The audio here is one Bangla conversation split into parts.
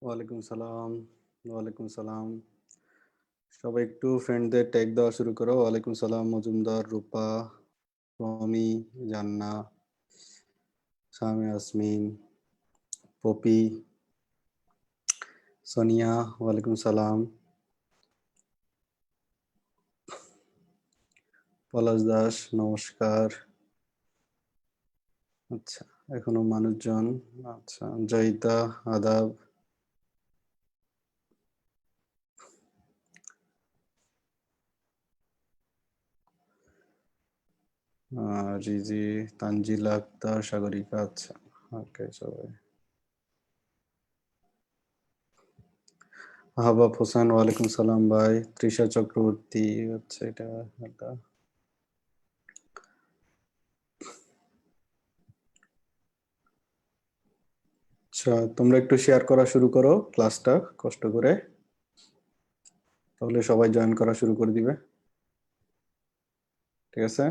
ওয়ালাইকুম সালাম। ওয়ালাইকুম সালাম। সবাই একটু ফ্রেন্ডদের ট্যাগ দেওয়া শুরু করো। ওয়ালাইকুম সালাম মজুমদার, রূপা, রমি, জান্না, সামি, আসমিন, পপি, সোনিয়া। ওয়ালাইকুম সালাম। পলাশ দাস, নমস্কার। আচ্ছা, এখনো মানুষজন। আচ্ছা, জয়িতা, আদাব। রিজি, তানজিলা আক্তার, সাগরিকা। আচ্ছা, ওকে সবাই। আহবাব হোসেন, ওয়ালাইকুম সালাম ভাই। তৃষা চক্রবর্তী, আচ্ছা এটা এটা আচ্ছা, তোমরা একটু শেয়ার করা শুরু করো ক্লাসটা কষ্ট করে, তাহলে সবাই জয়েন করা শুরু করে দিবে। ঠিক আছে?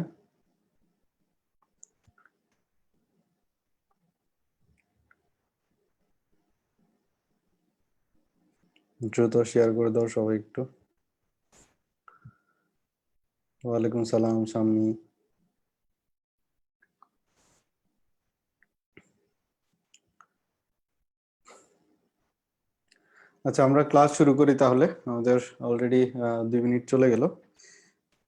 দ্রুত শেয়ার করে দাও সবাই একটু। ওয়ালাইকুম সালাম শাম্মী। আচ্ছা, আমরা ক্লাস শুরু করি তাহলে। আমাদের অলরেডি 2 মিনিট চলে গেল।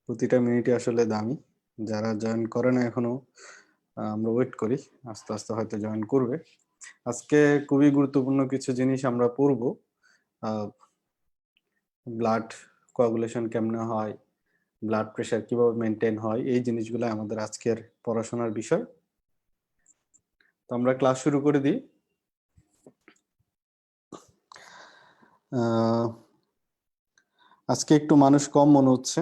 প্রতিটা মিনিটই আসলে দামি। যারা জয়েন করে না এখনো, আমরা ওয়েট করি, আস্তে আস্তে হয়তো জয়েন করবে। আজকে খুবই গুরুত্বপূর্ণ কিছু জিনিস আমরা পড়বো। ব্লাড কোয়াগুলেশন কেমনে হয়, ব্লাড প্রেশার কিভাবে মেনটেন হয়, এই জিনিসগুলো আমাদের আজকের পড়াশোনার বিষয়। তো আমরা ক্লাস শুরু করে দিই। আজকে একটু মানুষ কম মনে হচ্ছে,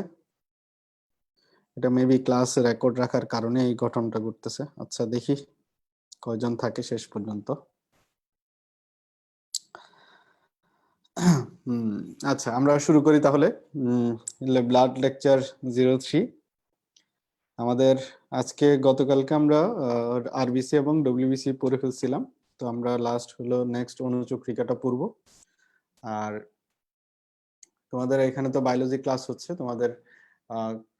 এটা মেবি ক্লাস রেকর্ড রাখার কারণে এই ঘটনাটা ঘটতেছে। আচ্ছা, দেখি কয়জন থাকে শেষ পর্যন্ত। আচ্ছা, আমরা শুরু করি তাহলে। Blood lecture 03। আমাদের আজকে গতকালকে আমরা আরবিসি এবং ডব্লিউবিসি পড়ে ফেলছিলাম। তো আমরা লাস্ট হলো নেক্সট অনুচক্রিকাটা পড়ব। আর তোমাদের এখানে তো বায়োলজি ক্লাস হচ্ছে তোমাদের।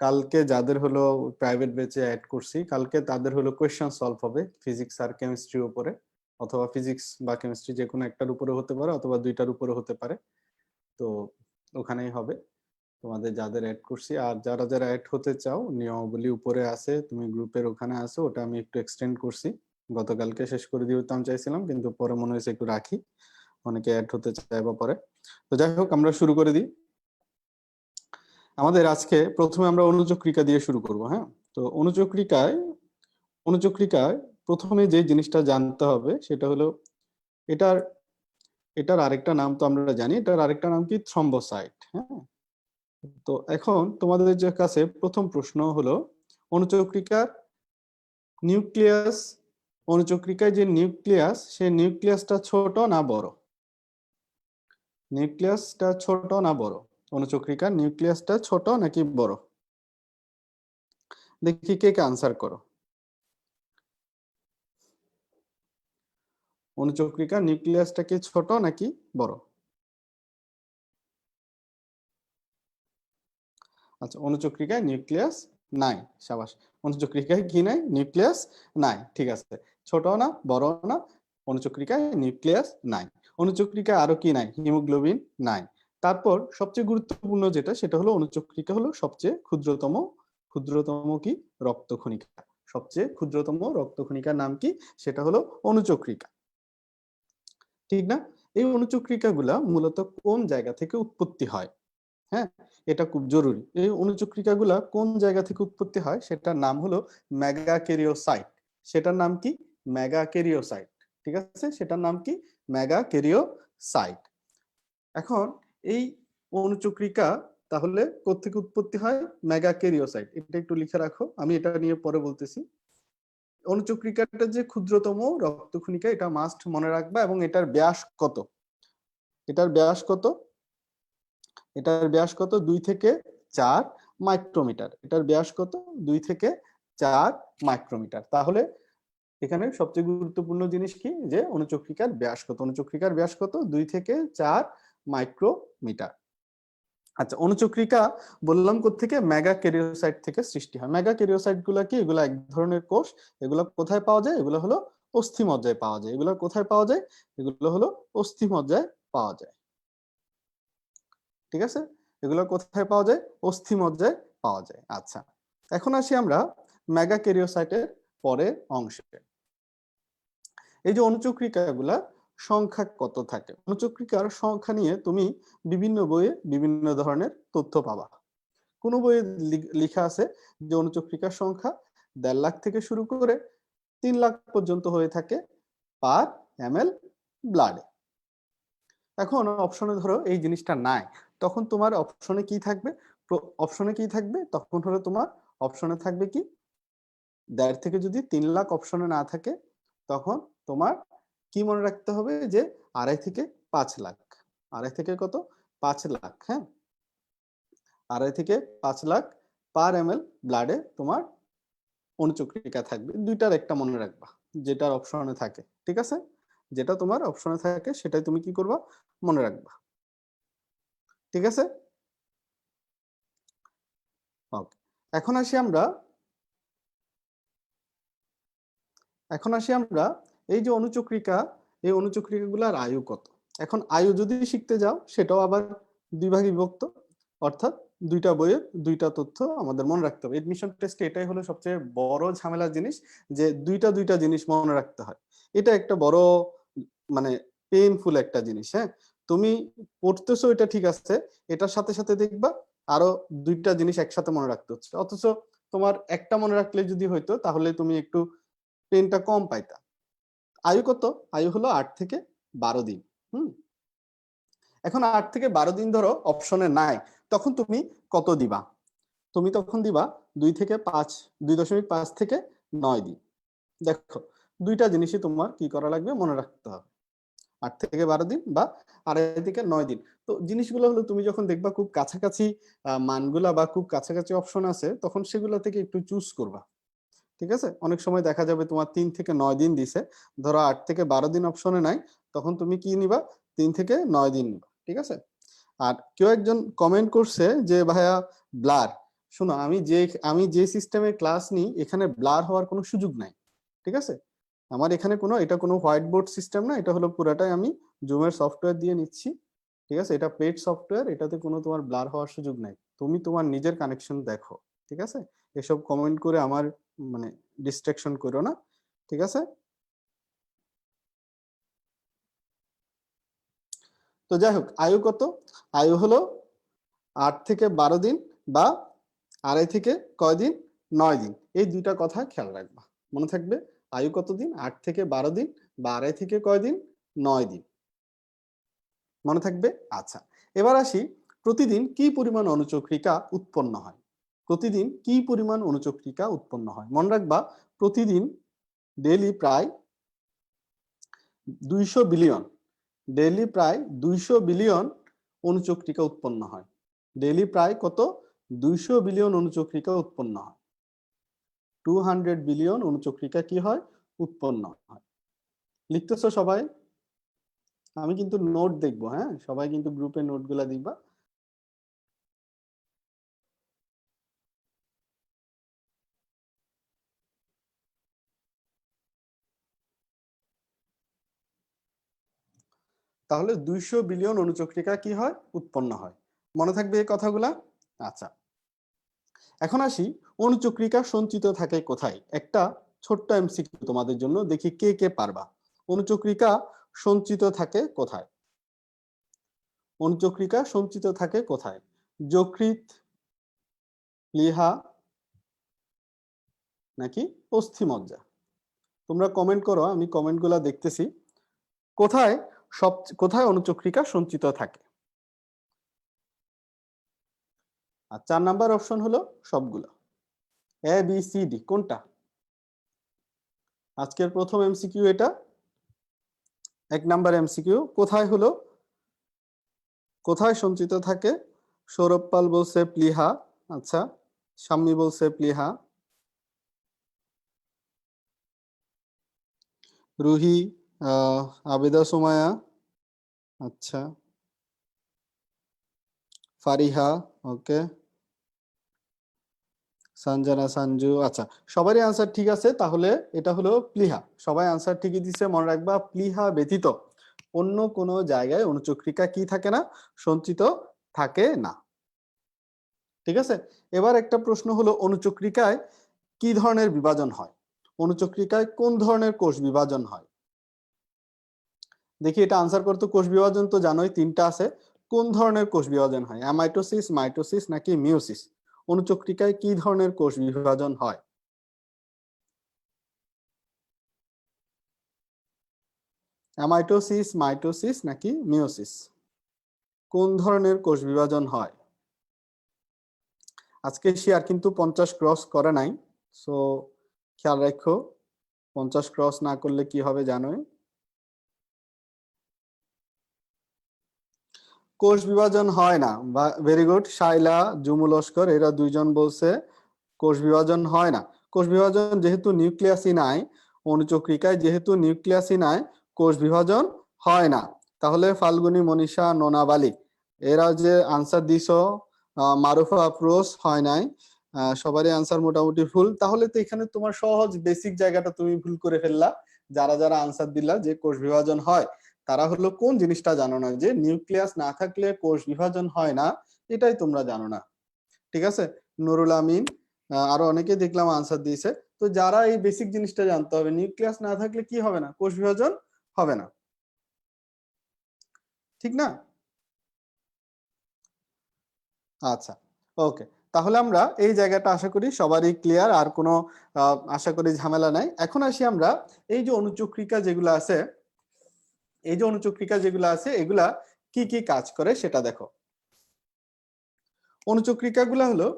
কালকে যাদের হলো প্রাইভেট ব্যাচে অ্যাড করছি, কালকে তাদের হলো কোয়েশ্চেন সলভ হবে ফিজিক্স আর কেমিস্ট্রির উপরে, অথবা ফিজিক্স বা কেমিস্ট্রি যে কোনো একটার উপরে হতে পারে, অথবা দুইটার উপরে হতে পারে। তো ওখানেই হবে তোমাদের যাদের অ্যাড করছি। আর যারা যারা অ্যাড হতে চাও, নিয়মাবলী উপরে আছে, তুমি গ্রুপের ওখানে আছো, ওটা আমি একটু এক্সটেন্ড করছি। গতকালকে শেষ করে দিতাম চাইছিলাম, কিন্তু পরে মনে হয়েছে একটু রাখি, অনেকে অ্যাড হতে চাইবা পরে। তো যাই হোক, আমরা শুরু করে দিই। আমাদের আজকে প্রথমে আমরা অনুচক্রিকা দিয়ে শুরু করব। হ্যাঁ, তো অনুচক্রিকায় প্রথমে যে জিনিসটা জানতে হবে সেটা হলো, এটার এটার আরেকটা নাম তো আমরা জানি, এটার আরেকটা নাম কি? থ্রম্বোসাইট। হ্যাঁ, তো এখন তোমাদের যে কাছে প্রথম প্রশ্ন হলো, অনুচক্রিকার নিউক্লিয়াস, অনুচক্রিকায় যে নিউক্লিয়াস, সেই নিউক্লিয়াসটা ছোট না বড়? নিউক্লিয়াসটা ছোট না বড়? অনুচক্রিকার নিউক্লিয়াসটা ছোট নাকি বড়? দেখি কে কে আনসার করো। অনুচক্রিকার নিউক্লিয়াসটা কি ছোট নাকি বড়? আচ্ছা, অনুচক্রিকায় নিউক্লিয়াস নাই। সাবাস। অনুচক্রিকায় কি নাই? নিউক্লিয়াস নাই। ঠিক আছে, ছোট না বড় না, অনুচক্রিকায় নিউক্লিয়াস নাই। অনুচক্রিকায় আরো কি নাই? হিমোগ্লোবিন নাই। তারপর সবচেয়ে গুরুত্বপূর্ণ যেটা, সেটা হলো অনুচক্রিকা হলো সবচেয়ে ক্ষুদ্রতম, ক্ষুদ্রতম কি? রক্তকণিকা। সবচেয়ে ক্ষুদ্রতম রক্তকণিকার নাম কি? সেটা হলো অনুচক্রিকা। ঠিক না? এই অনুচক্রিকাগুলা মূলত কোন জায়গা থেকে উৎপত্তি হয়? হ্যাঁ, এটা খুব জরুরি। এই অনুচক্রিকাগুলা কোন জায়গা থেকে উৎপত্তি হয় সেটার নাম হলো মেগাক্যারিওসাইট। সেটার নাম কি? মেগাক্যারিওসাইট। ঠিক আছে, সেটার নাম কি? মেগাক্যারিওসাইট। এখন এই অনুচক্রিকা তাহলে কোত্থেকে উৎপত্তি হয়? মেগাক্যারিওসাইট। এটা একটু লিখে রাখো, আমি এটা নিয়ে পরে বলতেছি। অনুচক্রিকাটা যে ক্ষুদ্রতম রক্তকণিকা, এটা মাস্ট মনে রাখবা। এবং এটার ব্যাস কত? এটার ব্যাস কত? এটার ব্যাস কত? 2 থেকে 4 মাইক্রোমিটার। এটার ব্যাস কত? 2 থেকে 4 মাইক্রোমিটার। তাহলে এখানে সবচেয়ে গুরুত্বপূর্ণ জিনিস কি, যে অণুচক্রিকার ব্যাস কত। অণুচক্রিকার ব্যাস কত? 2 থেকে 4 মাইক্রোমিটার। আচ্ছা, অণুচক্রিকা বললাম কোত্থেকে? মেগা ক্যারিওসাইট থেকে সৃষ্টি হয়। মেগা ক্যারিওসাইট গুলা কি? এগুলা এক ধরনের কোষ। এগুলা কোথায় পাওয়া যায়? এগুলো হলো অস্থিমজ্জায় পাওয়া যায়। এগুলো কোথায় পাওয়া যায়? এগুলো হলো অস্থিমজ্জায় পাওয়া যায়। ঠিক আছে, এগুলো কোথায় পাওয়া যায়? অস্থিমজ্জায় পাওয়া যায়। আচ্ছা, এখন আসি আমরা মেগা ক্যারিওসাইটের পরের অংশে। এই যে অণুচক্রিকাগুলা সংখ্যা কত থাকে? অণুচক্রিকার সংখ্যা নিয়ে তুমি বিভিন্ন বইয়ে বিভিন্ন ধরনের তথ্য পাবা। কোন বইয়ে লেখা আছে যে অণুচক্রিকার সংখ্যা 1.5 লাখ থেকে শুরু করে 3 লাখ পর্যন্ত হয়ে থাকে পার ml ব্লাডে। এখন অপশনে ধরো এই জিনিসটা নাই, তখন তোমার অপশনে কি থাকবে? অপশনে কি থাকবে? তখন হলো তোমার অপশনে থাকবে কি, 1.5 থেকে যদি 3 লাখ অপশনে না থাকে, তখন তোমার কি মনে রাখতে হবে? যে 2.5 থেকে 5 লাখ। 2.5 থেকে কত? 5 লাখ। হ্যাঁ, 2.5 থেকে 5 লাখ পার ml ব্লাডে তোমার অণুচক্রিকা থাকবে। দুইটার একটা মনে রাখবা, যেটার অপশনে থাকে। ঠিক আছে, যেটা তোমার অপশনে থাকে সেটাই তুমি কি করবা? মনে রাখবা। ঠিক আছে, ওকে। এখন আসি আমরা এই যে অণুচক্রিকা, এই অণুচক্রিকাগুলোর আয়ু কত? এখন আয়ু যদি শিখতে যাও, সেটাও আবার দুই ভাগে বিভক্ত, অর্থাৎ দুইটা বইয়ের দুইটা তথ্য আমাদের মনে রাখতে হবে। এডমিশন টেস্টে এটাই হলো সবচেয়ে বড় ঝামেলার জিনিস, যে দুইটা জিনিস মনে রাখতে হয়। এটা একটা বড় মানে পেইনফুল একটা জিনিস। হ্যাঁ, তুমি পড়তেছো এটা ঠিক আছে, এটার সাথে সাথে দেখবা আরো দুইটা জিনিস একসাথে মনে রাখতে হচ্ছে, অথচ তোমার একটা মনে রাখলে যদি হইতো, তাহলে তুমি একটু পেনটা কম পাইতা। আয়ু কত? আয়ু হলো 8 থেকে 12 দিন। হুম, এখন 8 থেকে 12 দিন ধরো অপশনে নাই, তখন তুমি কত দিবা? তুমি তখন দিবা 2 থেকে 5, 2.5 থেকে 9 দিন। দেখো, দুইটা জিনিসই তোমার কি করা লাগবে? মনে রাখতে হবে। 8 থেকে 12 দিন বা 2.5 থেকে 9 দিন। তো জিনিসগুলো হলো তুমি যখন দেখবা খুব কাছাকাছি মানগুলা বা খুব কাছাকাছি অপশন আছে, তখন সেগুলো থেকে একটু চুজ করবা। ঠিক আছে, অনেক সময় দেখা যাবে তোমার 3 থেকে 9 দিন দিছে, ধরো 8 থেকে 12 দিন অপশনে নাই, তখন তুমি কি নিবা? 3 থেকে 9 দিন নিবা। ঠিক আছে, আর কেউ একজন কমেন্ট করছে যে ভাইয়া ব্লার, শোনো, আমি যে সিস্টেমে ক্লাস নিই, এখানে ব্লার হওয়ার কোনো সুযোগ নাই। ঠিক আছে, আমার এখানে এটা কোনো হোয়াইট বোর্ড সিস্টেম না, এটা হলো পুরাটাই আমি জুমের সফটওয়্যার দিয়ে নিচ্ছি। ঠিক আছে, এটা পেইড সফটওয়্যার, এটাতে কোনো তোমার ব্লার হওয়ার সুযোগ নাই। তুমি তোমার নিজের কানেকশন দেখো। ঠিক আছে, এসব কমেন্ট করে আমার মানে ডিস্ট্রাকশন করো না। ঠিক আছে, তো যাই হোক, আয়ু কত? আয়ু হলো 8 থেকে 12 দিন বা 2.5 থেকে কয় দিন? 9 দিন। এই দুইটা কথা খেয়াল রাখবা, মনে থাকবে। আয়ু কত দিন? 8 থেকে 12 দিন বা 2.5 থেকে কয় দিন? 9 দিন। মনে থাকবে? আচ্ছা, এবার আসি প্রতিদিন কি পরিমাণ অণুচক্রিকা উৎপন্ন হয়। প্রতিদিন কি পরিমাণ অণুচক্রিকা উৎপন্ন হয়? মনে রাখবা, প্রতিদিন ডেইলি প্রায় 200 বিলিয়ন, ডেইলি প্রায় 200 বিলিয়ন অণুচক্রিকা উৎপন্ন হয়। ডেইলি প্রায় কত? 200 বিলিয়ন অণুচক্রিকা উৎপন্ন হয়। 200 বিলিয়ন অণুচক্রিকা কি হয়? উৎপন্ন হয়। লিখতেছো সবাই? আমি কিন্তু নোট দেখবো। হ্যাঁ, সবাই কিন্তু গ্রুপে নোটগুলা দিবা। তাহলে 200 বিলিয়ন অণুচক্রিকা কি হয়? উৎপন্ন হয়। মনে থাকবে এই কথাগুলা? আচ্ছা, এখন আসি অণুচক্রিকা সঞ্চিত থাকে কোথায়। একটা ছোট্ট এমসিকিউ তোমাদের জন্য, দেখি কে কে পারবা। অণুচক্রিকা সঞ্চিত থাকে কোথায়? অণুচক্রিকা সঞ্চিত থাকে কোথায়? যকৃৎ, প্লীহা, নাকি অস্থিমজ্জা? তোমরা কমেন্ট করো, আমি কমেন্টগুলা দেখতেছি। কোথায় কোথায় অণুচক্রিকা সঞ্চিত থাকে? আর 4 নাম্বার অপশন হলো সবগুলো। এ বি সি ডি কোনটা? আজকের প্রথম এমসিকিউ এটা। 1 নাম্বার এমসিকিউ কোথায় হলো, কোথায় সঞ্চিত থাকে? সৌরভ পাল বলছে প্লীহা। আচ্ছা, শাম্মী বলছে প্লীহা। রুহি, আবেদা সুমায়া, আচ্ছা, ফারিহা, ওকে, সঞ্জনা, সঞ্জু, আচ্ছা, সবারই আনসার ঠিক আছে। তাহলে এটা হলো প্লীহা। সবাই আনসার ঠিকই দিচ্ছে। মনে রাখবা, প্লীহা ব্যতীত অন্য কোনো জায়গায় অণুচক্রিকা কি থাকে না? সঞ্চিত থাকে না। ঠিক আছে। এবার একটা প্রশ্ন হলো, অণুচক্রিকায় কি ধরনের বিভাজন হয়? অণুচক্রিকায় কোন ধরনের কোষ বিভাজন হয়? দেখি এটা আনসার করতে। কোষ বিভাজন তো জানোই তিনটা আছে। কোন ধরনের কোষ বিভাজন হয়? অ্যামাইটোসিস, মাইটোসিস নাকি মিওসিস? অণুচক্রিকায় কি ধরনের কোষ বিভাজন হয়? অ্যামাইটোসিস, মাইটোসিস নাকি মিওসিস? কোন ধরনের কোষ বিভাজন হয়? আজকে শেয়ার কিন্তু 50 ক্রস করে নাই, সো খেয়াল রাখো। 50 ক্রস না করলে কি হবে জানোই। কোষ বিভাজন হয় না। Very good. শাইলা, জুমু লস্কর এরা দুইজন বলছে কোষ বিভাজন হয় না। কোষ বিভাজন যেহেতু নিউক্লিয়াসই নাই, অণুচক্রিকায় যেহেতু নিউক্লিয়াসই নাই, কোষ বিভাজন হয় না। তাহলে ফাল্গুনী, মনীষা, নোনাবালি এরা যে আনসার দিছো, মারুফা আফরোজ হয় নাই, সবারই আনসার মোটামুটি ভুল। তাহলে তো এখানে তোমার সহজ বেসিক জায়গাটা তুমি ভুল করে ফেললা। যারা যারা আনসার দিলা যে কোষ বিভাজন হয়, তারা হলো কোন জিনিসটা জানো না, যে নিউক্লিয়াস না থাকলে কোষ বিভাজন হয় না, এটাই তোমরা জানো না। ঠিক আছে। নুরুল আমিন, আরো অনেকে দেখলাম আনসার দিয়েছে। তো যারা এই বেসিক জিনিসটা জানতে হবে, নিউক্লিয়াস না থাকলে কি হবে না? কোষ বিভাজন হবে না। ঠিক না? আচ্ছা, ওকে। তাহলে আমরা এই জায়গাটা আশা করি সবারই ক্লিয়ার, আর কোনো আশা করি ঝামেলা নাই। এখন আসি আমরা এই যে অণুচক্রিকা যেগুলো আছে, এই যে অণুচক্রিকা যেগুলো আছে, এগুলা কি কি কাজ করে সেটা দেখো। অণুচক্রিকা গুলা হলো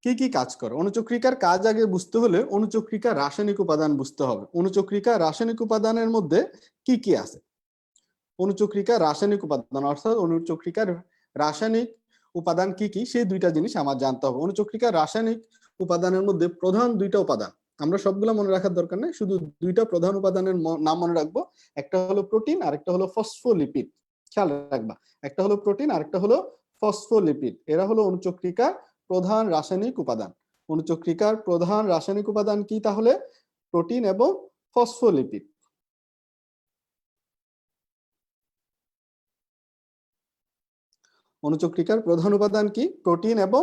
কি কি কাজ করে। অণুচক্রিকার কাজ আগে বুঝতে হলে অণুচক্রিকার রাসায়নিক উপাদান বুঝতে হবে। অণুচক্রিকার রাসায়নিক উপাদানের মধ্যে কি কি আছে? অণুচক্রিকার রাসায়নিক উপাদান অর্থাৎ অণুচক্রিকার রাসায়নিক উপাদান কি কি, সেই দুইটা জিনিস আমার জানতে হবে। অণুচক্রিকার রাসায়নিক উপাদানের মধ্যে প্রধান দুইটা উপাদান, আমরা সবগুলো মনে রাখার দরকার নেই, শুধু দুইটা প্রধান উপাদানের নাম মনে রাখবো। একটা হলো প্রোটিন আর একটা হলো ফসফোলিপিড। খেয়াল রাখবা, একটা হলো প্রোটিন আর একটা হলো ফসফোলিপিড। এরা হলো অণুচক্রিকার প্রধান রাসায়নিক উপাদান। অণুচক্রিকার প্রধান রাসায়নিক উপাদান কি তাহলে? প্রোটিন এবং ফসফোলিপিড। অণুচক্রিকার প্রধান উপাদান কি? প্রোটিন এবং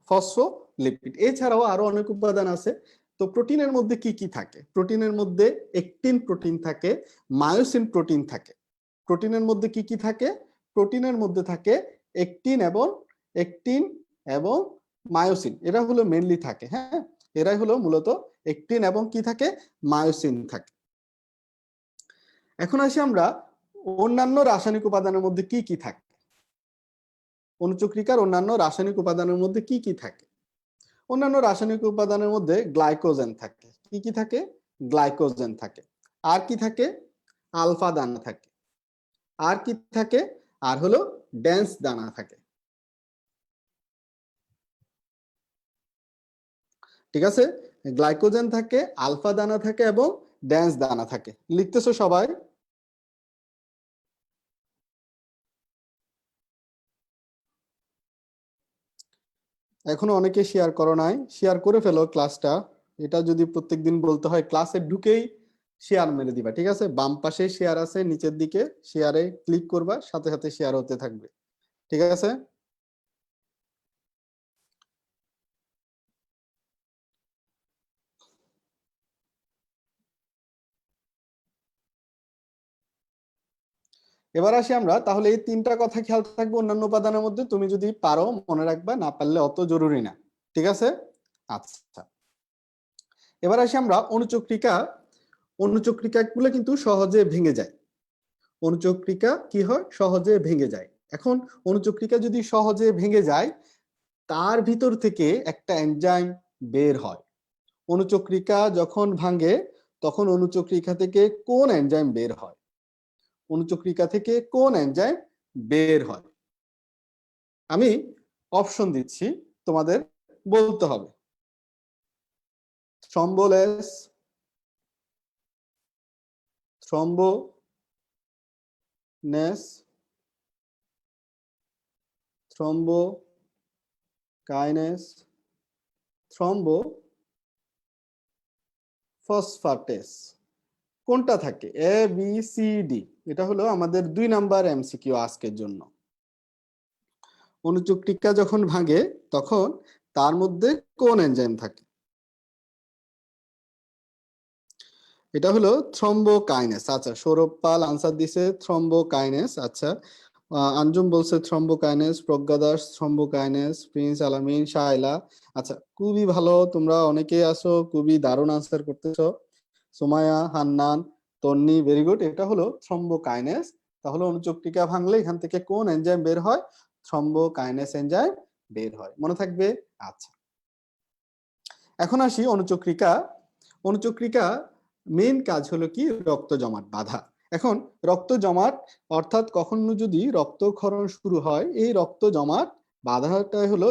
ফসফোলিপিড। এছাড়াও আরো অনেক উপাদান আছে। তো প্রোটিনের মধ্যে কি কি থাকে? প্রোটিনের মধ্যে একটিন প্রোটিন থাকে, মায়োসিন প্রোটিন থাকে। প্রোটিনের মধ্যে কি কি থাকে? প্রোটিনের মধ্যে থাকে একটিন এবং মায়োসিন। এরা হলো মেনলি থাকে, হ্যাঁ, এরাই হলো মূলত একটিন এবং কি থাকে? মায়োসিন থাকে। এখন আসি আমরা অন্যান্য রাসায়নিক উপাদানের মধ্যে কি কি থাকে। অণুচক্রিকার অন্যান্য রাসায়নিক উপাদানের মধ্যে কি কি থাকে? অন্যান্য রাসায়নিক উপাদানের মধ্যে গ্লাইকোজেন থাকে। কি কি থাকে? গ্লাইকোজেন থাকে। আর কি থাকে? আলফা দানা থাকে। আর কি থাকে? আর হলো ডেন্স দানা থাকে। ঠিক আছে। গ্লাইকোজেন থাকে, আলফা দানা থাকে এবং ডেন্স দানা থাকে। লিখতেছো সবাই? এখনো অনেকে শেয়ার করো নাই, শেয়ার করে ফেলো ক্লাসটা। এটা যদি প্রত্যেকদিন বলতে হয়, ক্লাসে ঢুকেই শেয়ার মেরে দিবা। ঠিক আছে, বাম পাশে শেয়ার আছে, নিচের দিকে শেয়ারে ক্লিক করবা, সাথে সাথে শেয়ার হতে থাকবে। ঠিক আছে। এবার আসি আমরা, তাহলে এই তিনটা কথা খেয়াল থাকবে অন্যান্য উপাদানের মধ্যে। তুমি যদি পারো মনে রাখবা, না পারলে অত জরুরি না। ঠিক আছে। আচ্ছা, এবার আসি আমরা অণুচক্রিকা। অণুচক্রিকা গুলো কিন্তু সহজে ভেঙে যায়। অণুচক্রিকা কি হয়? সহজে ভেঙে যায়। এখন অণুচক্রিকা যদি সহজে ভেঙে যায়, তার ভিতর থেকে একটা এনজাইম বের হয়। অণুচক্রিকা যখন ভাঙে, তখন অণুচক্রিকা থেকে কোন এনজাইম বের হয়? অণুচক্রিকা থেকে কোন এনজাইম বের হয়? আমি অপশন দিচ্ছি, তোমাদের বলতে হবে। থ্রম্বোলেস, থ্রম্বোনেস, থ্রম্বোকাইনেস, থ্রম্বোফসফেটেস কোনটা থাকে? A B C D. এটা হলো আমাদের 2 নাম্বার এমসিকিউ আজকের জন্য। অনুচক্রিকা যখন ভাঙে তখন তার মধ্যে কোন এনজাইম থাকে? এটা হলো থ্রম্বোকাইনেস। আচ্ছা, সৌরভ পাল আনসার দিছে থ্রম্বোকাইনেস। আচ্ছা, আঞ্জুম বলছে থ্রম্বোকাইনেস, প্রজ্ঞা দাস থ্রম্বোকাইনেস, প্রিন্স আলামিন, শায়লা। আচ্ছা, খুবই ভালো, তোমরা অনেকেই আছো, খুবই দারুণ আনসার করতেছো। সুমায়া, হান্নান, তন্নি, ভেরি গুড। এটা হলো থ্রম্বোকাইনেস। তাহলে অনুচক্রিকা ভাঙলে এখান থেকে কোন এনজাইম বের হয়? থ্রম্বোকাইনেস এনজাইম বের হয়, মনে থাকবে। আচ্ছা, এখন আসি অনুচক্রিকা। অনুচক্রিকা মেইন কাজ হলো কি? রক্ত জমাট বাঁধা। এখন রক্ত জমাট অর্থাৎ কখনো যদি রক্তক্ষরণ শুরু হয়, এই রক্ত জমাট বাঁধাটাই হলো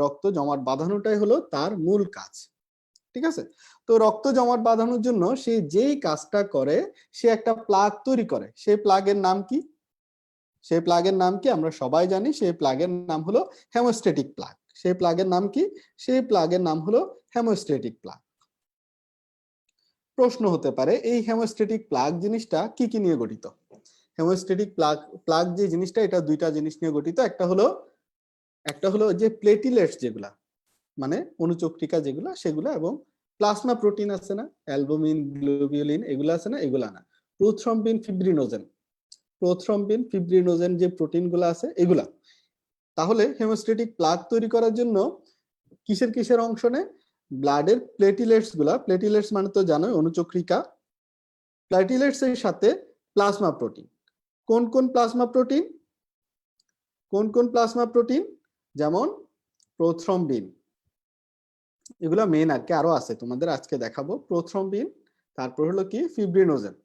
রক্ত জমাট বাঁধানোটাই হলো তার মূল কাজ। ঠিক আছে? তো রক্ত জমাট বাঁধানোর জন্য সে যেই কাজটা করে, সে একটা প্লাগ তৈরি করে। সেই প্লাগের নাম কি? সেই প্লাগের নাম কি আমরা সবাই জানি। সেই প্লাগের নাম হলো হেমোস্ট্যাটিক প্লাগ। সেই প্লাগের নাম কি? সেই প্লাগের নাম হলো হেমোস্ট্যাটিক প্লাগ। প্রশ্ন হতে পারে এই হেমোস্ট্যাটিক প্লাগ জিনিসটা কি কি নিয়ে গঠিত? হেমোস্ট্যাটিক প্লাগ যে জিনিসটা, এটা দুইটা জিনিস নিয়ে গঠিত। একটা হলো যে প্লেটিলেটস যেগুলা, মানে অনুচক্রিকা যেগুলা সেগুলা, এবং প্লাজমা প্রোটিন আছে না, অ্যালবুমিন, গ্লোবিউলিন, এগুলা আছে না, এগুলা না। প্রোথ্রম্বিন, ফিব্রিনোজেন যে প্রোটিন গুলা আছে এগুলা। তাহলে হেমোস্ট্যাটিক প্লাগ তৈরি করার জন্য কিসের অংশ নেয়? ব্লাডের প্লেটিলেটস গুলা। প্লেটিলেটস মানে তো জানোই অনুচক্রিকা। প্লেটিলেটস এর সাথে প্লাজমা প্রোটিন। কোন কোন প্লাজমা প্রোটিন? যেমন প্রোথ্রম্বিন, এগুলা মেন আর কি, আরো আছে তোমাদের আজকে দেখাবো। প্রোথ্রম্বিন, তারপর হলো কি ফিব্রিনোজেন।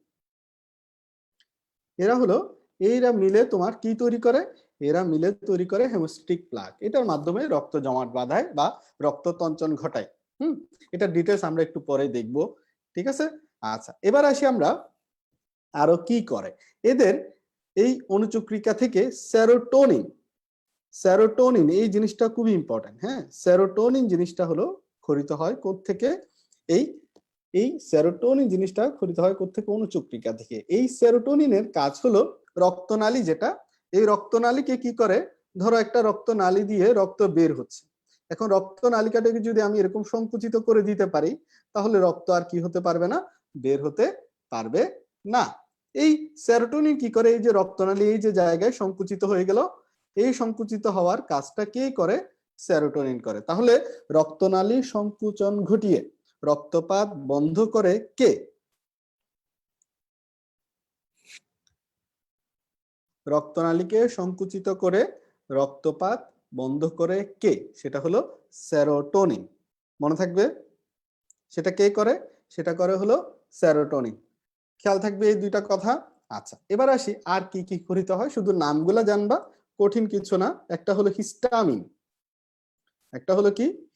এরা মিলে তোমার কি তৈরি করে? এরা মিলে তৈরি করে হেমোস্ট্যাটিক প্লাগ। এটার মাধ্যমে রক্ত জমাট বাঁধায় বা রক্ত তঞ্চন ঘটায়। এটা ডিটেলস আমরা একটু পরে দেখব। ঠিক আছে? আচ্ছা, এবার আসি আমরা আরো কি করে। এদের এই অনুচক্রিকা থেকে সেরোটোনিন এই জিনিসটা খুবই ইম্পর্টেন্ট। হ্যাঁ, সেরোটোনিন জিনিসটা হলো খরিত হয় কোত্থেকে? এই সেরোটোনিন জিনিসটা খরিত হয় কোত্থেকে? অনুচক্রিকা থেকে। এই সেরোটোনিনের কাজ হলো রক্তনালী, যেটা এই রক্তনালীকে কি করে? ধরো একটা রক্তনালী দিয়ে রক্ত বের হচ্ছে। এখন রক্তনালিকাটাকে যদি আমি এরকম সংকুচিত করে দিতে পারি, তাহলে রক্ত আর কি হতে পারবে না? বের হতে পারবে না। এই সেরোটোনিন কি করে? এই যে রক্তনালী এই যে জায়গায় সংকুচিত হয়ে গেল, এই সংকুচিত হওয়ার কাজটা কে করে? সেরোটোনিন করে। তাহলে রক্তনালী সংকুচন ঘটিয়ে রক্তপাত বন্ধ করে কে? রক্তনালীকে সংকুচিত করে রক্তপাত বন্ধ করে কে? সেটা হলো সেরোটোনিন। মনে থাকবে, সেটা কে করে? সেটা করে হলো সেরোটোনিন। খেয়াল থাকবে এই দুইটা কথা। আচ্ছা, এবার আসি আর কি কি খরিত হয়, শুধু নামগুলা জানবা, কঠিন কিছু না। একটা হলো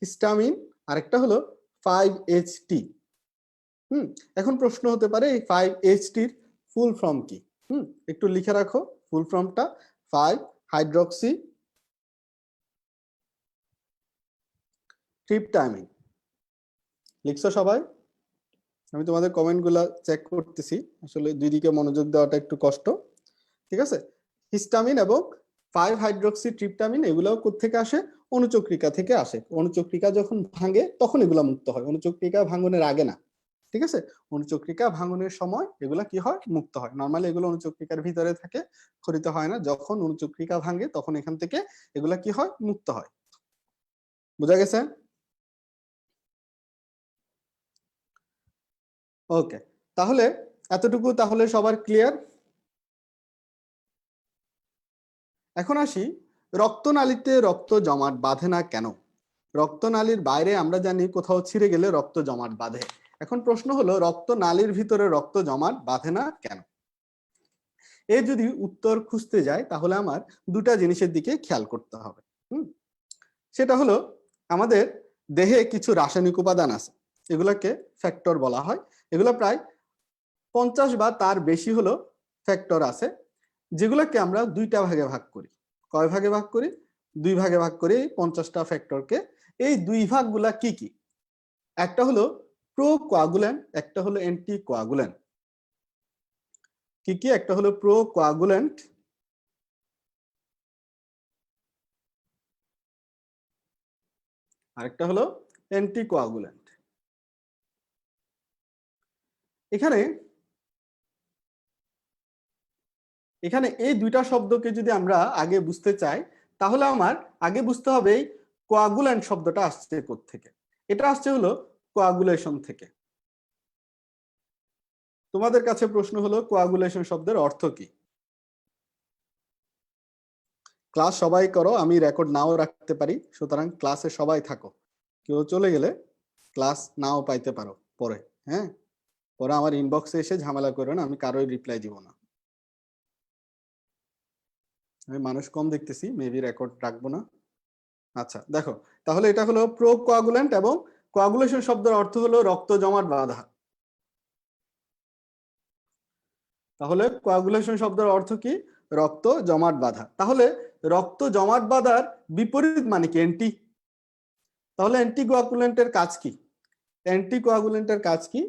হিস্টামিন, আর একটা হলো 5-HT। এখন প্রশ্ন হতে পারে এই 5-HTর ফুল ফর্ম কি? একটু লিখে রাখো ফুল ফর্মটা। 5-হাইড্রক্সি ট্রিপটামিন। লিখছো সবাই? আমি তোমাদের কমেন্ট গুলা চেক করতেছি, আসলে দুই দিকে মনোযোগ দেওয়াটা একটু কষ্ট। ঠিক আছে? হিস্টামিন এবং 5-হাইড্রক্সি ট্রিপটামিন এগুলাও কোত্থেকে আসে? অনুচক্রিকা থেকে আসে। অনুচক্রিকা যখন ভাঙে তখন এগুলা মুক্ত হয়, অনুচক্রিকা ভাঙনের আগে না। ঠিক আছে? অনুচক্রিকা ভাঙনের সময় এগুলা কি হয়? মুক্ত হয়। নরমালি এগুলো অনুচক্রিকার ভিতরে থাকে, খরিত হয় না। যখন অনুচক্রিকা ভাঙে তখন এখান থেকে এগুলা কি হয়? মুক্ত হয়। বুঝা গেছে? ওকে, তাহলে এতটুকু তাহলে সবার ক্লিয়ার। এখন আসি রক্তনালীতে রক্ত জমাট বাঁধে না কেন? রক্তনালীর বাইরে আমরা জানি কোথাও ছিঁড়ে গেলে রক্ত জমাট বাঁধে। এখন প্রশ্ন হলো রক্তনালীর ভিতরে রক্ত জমাট বাঁধে না কেন? এই যদি উত্তর খুঁজতে যায় তাহলে আমার দুটা জিনিসের দিকে খেয়াল করতে হবে। সেটা হলো আমাদের দেহে কিছু রাসায়নিক উপাদান আছে, এগুলাকে ফ্যাক্টর বলা হয়। এগুলো প্রায় 50 বা তার বেশি হলো ফ্যাক্টর আছে, যেগুলোকে আমরা দুইটা ভাগে ভাগ করি। কয় ভাগে ভাগ করি? 2 ভাগে ভাগ করি 50টা ফ্যাক্টরকে। এই 2 ভাগগুলা কি কি? একটা হলো প্রো কোয়াগুল্যান্ট, একটা হলো অ্যান্টি কোয়াগুল্যান্ট। কি কি? একটা হলো প্রো কোয়াগুল্যান্ট, আরেকটা হলো অ্যান্টি কোয়াগুল্যান্ট। এখানে এখানে এই দুইটা শব্দকে যদি আমরা আগে বুঝতে চাই, তাহলে আমার আগে বুঝতে হবে এই কোয়াগুল্যান্ট শব্দটা আসছে কোত্থেকে। এটা আসছে হলো কোয়াগুলেশন থেকে। তোমাদের কাছে প্রশ্ন হলো কোয়াগুলেশন শব্দের অর্থ কি? ক্লাস সবাই করো, আমি রেকর্ড নাও রাখতে পারি, সুতরাং ক্লাসে সবাই থাকো। কেউ চলে গেলে ক্লাস নাও পাইতে পারো পরে। হ্যাঁ, পরে আমার ইনবক্সে এসে ঝামেলা করো না, আমি কারোই রিপ্লাই দিব না। আমি মানুষ কম দেখতেছি, মেবি রেকর্ড রাখবো না। আচ্ছা দেখো, তাহলে এটা হলো প্রো কোয়াগুল্যান্ট, এবং কোয়াগুলেশন শব্দের অর্থ হলো রক্ত জমাট বাঁধা। তাহলে কোয়াগুলেশন শব্দের অর্থ কি? রক্ত জমাট বাঁধা। তাহলে রক্ত জমাট বাঁধার বিপরীত মানে কি? অ্যান্টি। তাহলে অ্যান্টি কোয়াগুল্যান্টের কাজ কি? অ্যান্টি কোয়াগুল্যান্টের কাজ কি?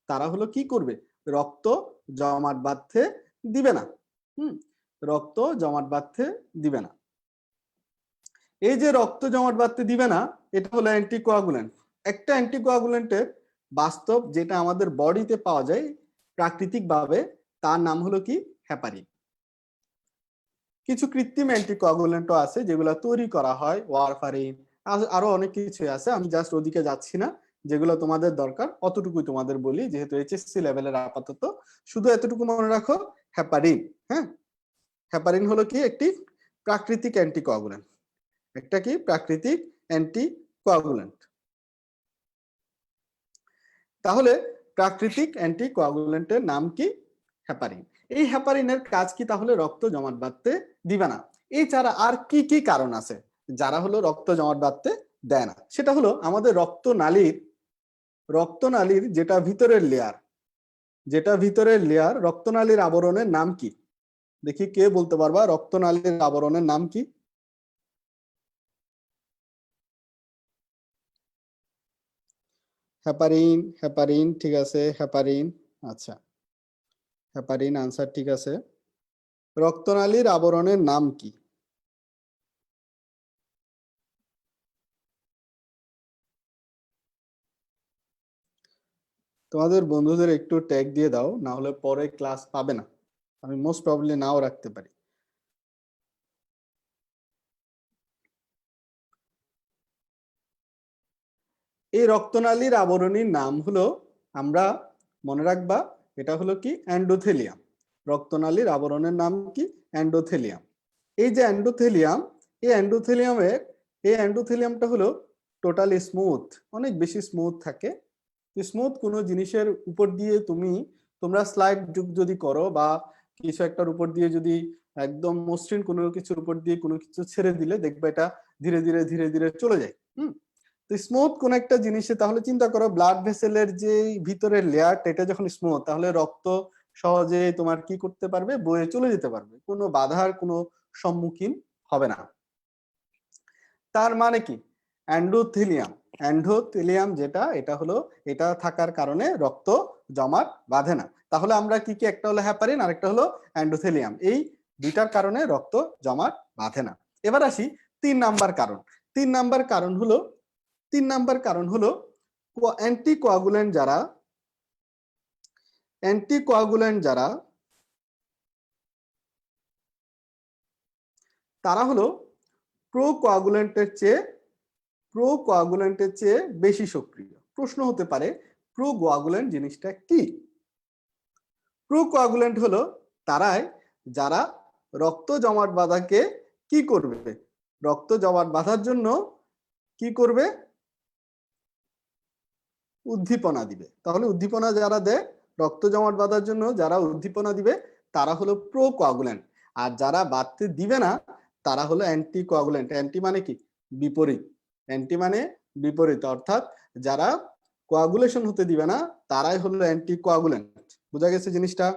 তারা হলো কি করবে? রক্ত জমাট বাঁধতে দিবে না। রক্ত জমাট বাঁধতে দিবে না। এই যে রক্ত জমাট বাঁধতে দিবে না, এটা হলো অ্যান্টি কোয়াগুল্যান্ট। একটা অ্যান্টি কোয়াগুল্যান্টের বাস্তব যেটা আমাদের বডিতে পাওয়া যায় প্রাকৃতিক ভাবে, তার নাম হলো কি? হেপারিন। কিছু কৃত্রিম অ্যান্টি কোয়াগুল্যান্টও আছে যেগুলো তৈরি করা হয়, ওয়ারফারিন, আরো অনেক কিছু আছে, আমি জাস্ট ওদিকে যাচ্ছি না। যেগুলো তোমাদের দরকার অতটুকুই তোমাদের বলি, যেহেতু এইচএসসি লেভেলের আপাতত শুধু এতটুকু মনে রাখো, হেপারিন। হ্যাঁ, হেপারিন হলো কি? একটি প্রাকৃতিক অ্যান্টি কোয়াগুল্যান্ট। একটা কি? প্রাকৃতিক অ্যান্টি কোয়াগুল্যান্ট। তাহলে প্রাকৃতিক অ্যান্টি কোয়াগুল্যান্টের নাম কি? হেপারিন। এই হেপারিনের কাজ কি? তাহলে রক্ত জমাট বাঁধতে দিবে না। এছাড়া আর কি কি কারণ আছে যারা হলো রক্ত জমাট বাঁধতে দেয় না? সেটা হলো আমাদের রক্তনালীর যেটা ভিতরের লেয়ার, রক্তনালীর আবরণের নাম কি? দেখি কে বলতে পারবা রক্তনালীর আবরণের নাম কি? হেপারিন, হেপারিন, ঠিক আছে, হেপারিন। আচ্ছা, হেপারিন আনসার ঠিক আছে। রক্তনালীর আবরণের নাম কি? তোমাদের বন্ধুদের একটু ট্যাগ দিয়ে দাও, না হলে পরে ক্লাস পাবে না। আমি মোস্ট প্রবাবলি নাও রাখতে পারি। এই রক্তনালীর আবরণীর নাম হলো, আমরা মনে রাখবা, এটা হলো কি? এন্ডোথেলিয়াম। রক্তনালীর আবরণের নাম কি? এন্ডোথেলিয়াম। এই যে এন্ডোথেলিয়াম, এই এন্ডোথেলিয়ামটা হলো টোটালি স্মুথ, অনেক বেশি স্মুথ থাকে। স্মুথ কোনো জিনিসের উপর দিয়ে তোমরা স্লাইড যদি করো, বা কিছু একটার উপর দিয়ে যদি একদম মসৃণ কোনো কিছুর উপর দিয়ে কোনো কিছু ছেড়ে দিলে দেখবে এটা ধীরে ধীরে ধীরে ধীরে চলে যায়। তো স্মুথ কোন একটা জিনিসে, তাহলে চিন্তা করো ব্লাড ভেসেলের যে ভিতরের লেয়ারটা, এটা যখন স্মুথ, তাহলে রক্ত সহজে তোমার কি করতে পারবে? বয়ে চলে যেতে পারবে, কোনো বাধার কোনো সম্মুখীন হবে না। তার মানে কি? এন্ডোথেলিয়াম যেটা, এটা হলো, এটা থাকার কারণে রক্ত জমাট বাঁধে না। তাহলে আমরা কি কি? একটা হলো হেপারিন, আরেকটা হলো এন্ডোথেলিয়াম। এই দুইটার কারণে রক্ত জমাট বাঁধে না। এবার আসি 3 নাম্বার কারণ। 3 নাম্বার কারণ হলো অ্যান্টিকোয়াগুল্যান্ট যারা তারা হলো প্রোকোয়াগুল্যান্টের চেয়ে বেশি সক্রিয়। প্রশ্ন হতে পারে প্রোকোয়াগুল্যান্ট জিনিসটা কি? প্রোকোয়াগুল্যান্ট হলো তারাই যারা রক্ত জমাট বাঁধাকে কি করবে? রক্ত জমাট বাঁধার জন্য কি করবে? উদ্দীপনা দিবে। তাহলে উদ্দীপনা যারা দেয়, রক্ত জমাট বাঁধার জন্য যারা উদ্দীপনা দিবে, তারা হলো প্রোকোয়াগুল্যান্ট। আর যারা বাঁধতে দিবে না, তারা হলো অ্যান্টিকোয়াগুল্যান্ট। অ্যান্টি মানে কি? বিপরীত। অ্যান্টি মানে বিপরীত, অর্থাৎ যারা কোয়াগুলেশন হতে দিবে না, তারাই হলো অ্যান্টিকোয়াগুল্যান্ট। বোঝা গেছে জিনিসটা?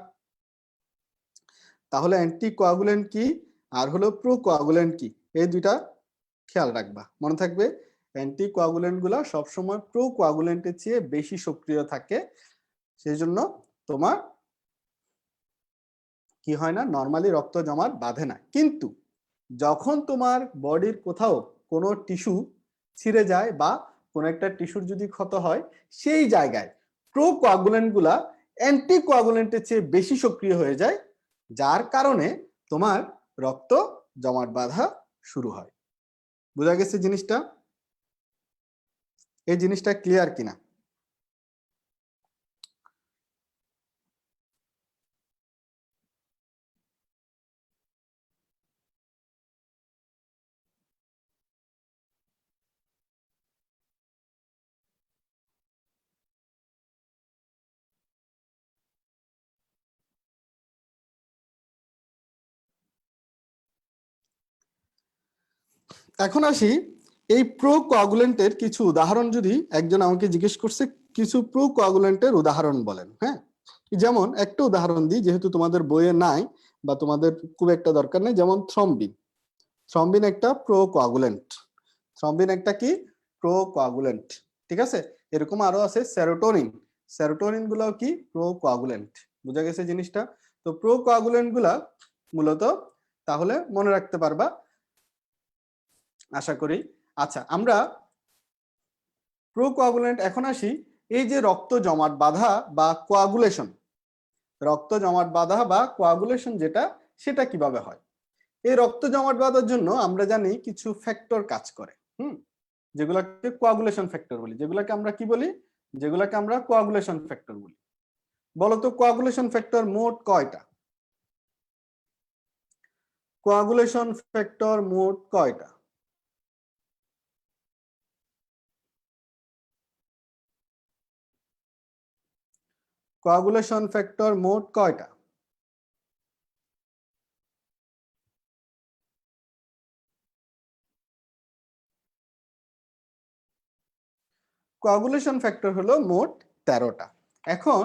তাহলে অ্যান্টি কোয়াগুলেন্ট কি আর হলো প্রো কোয়াগুলেন্ট কি, এই দুইটা খেয়াল রাখবা, মনে থাকবে। অ্যান্টি কোয়াগুলেন্ট গুলা সবসময় প্রো কোয়াগুলেন্টের চেয়ে বেশি সক্রিয় থাকে, সেই জন্য তোমার কি হয় না, নর্মালি রক্ত জমাট বাঁধে না। কিন্তু যখন তোমার বডির কোথাও কোনো টিস্যু ছিঁড়ে যায় বা কোনো একটা টিস্যুর যদি ক্ষত হয়, সেই জায়গায় প্রো কোয়াগুলেন্ট গুলা অ্যান্টি কোয়াগুলেন্টের চেয়ে বেশি সক্রিয় হয়ে যায়, যার কারণে তোমার রক্ত জমাট বাঁধা শুরু হয়। বোঝা গেছে জিনিসটা? এই জিনিসটা ক্লিয়ার কিনা? এখন আসি এই প্রো কোয়াগুলেন্টের কিছু উদাহরণ। যদি একজন আমাকে জিজ্ঞেস করছে কিছু প্রো কোয়াগুলেন্টের উদাহরণ বলেন, হ্যাঁ, যেমন একটা উদাহরণ দিই, যেহেতু তোমাদের বইয়ে নাই বা তোমাদের খুব একটা দরকার নেই, যেমন থ্রম্বিন। থ্রম্বিন একটা প্রো কোয়াগুলেন্ট। থ্রম্বিন একটা কি? Pro coagulant. ঠিক আছে, এরকম আরো আছে সেরোটোনিন। সেরোটোনিন গুলো কি? Pro coagulant. বুঝা গেছে জিনিসটা? তো প্রো কোয়াগুলেন্ট গুলা মূলত তাহলে মনে রাখতে পারবা আশা করি। আচ্ছা, আমরা প্রো কোয়াগুলেন্ট এখন আসি এই যে রক্ত জমাট বাঁধা বা কোয়াগুলেশন। রক্ত জমাট বাঁধা বা কোয়াগুলেশন যেটা, সেটা কিভাবে হয়? এই রক্ত জমাট বাঁধার জন্য আমরা জানি কিছু ফ্যাক্টর কাজ করে, যেগুলোকে কোয়াগুলেশন ফ্যাক্টর বলি। যেগুলোকে আমরা কি বলি? যেগুলোকে আমরা কোয়াগুলেশন ফ্যাক্টর বলি। বলতো কোয়াগুলেশন ফ্যাক্টর মোট কয়টা? কোয়াগুলেশন ফ্যাক্টর মোট কয়টা? কোয়াগুলেশন ফ্যাক্টর মোট কয়টা? কোয়াগুলেশন ফ্যাক্টর হলো মোট 13টা। এখন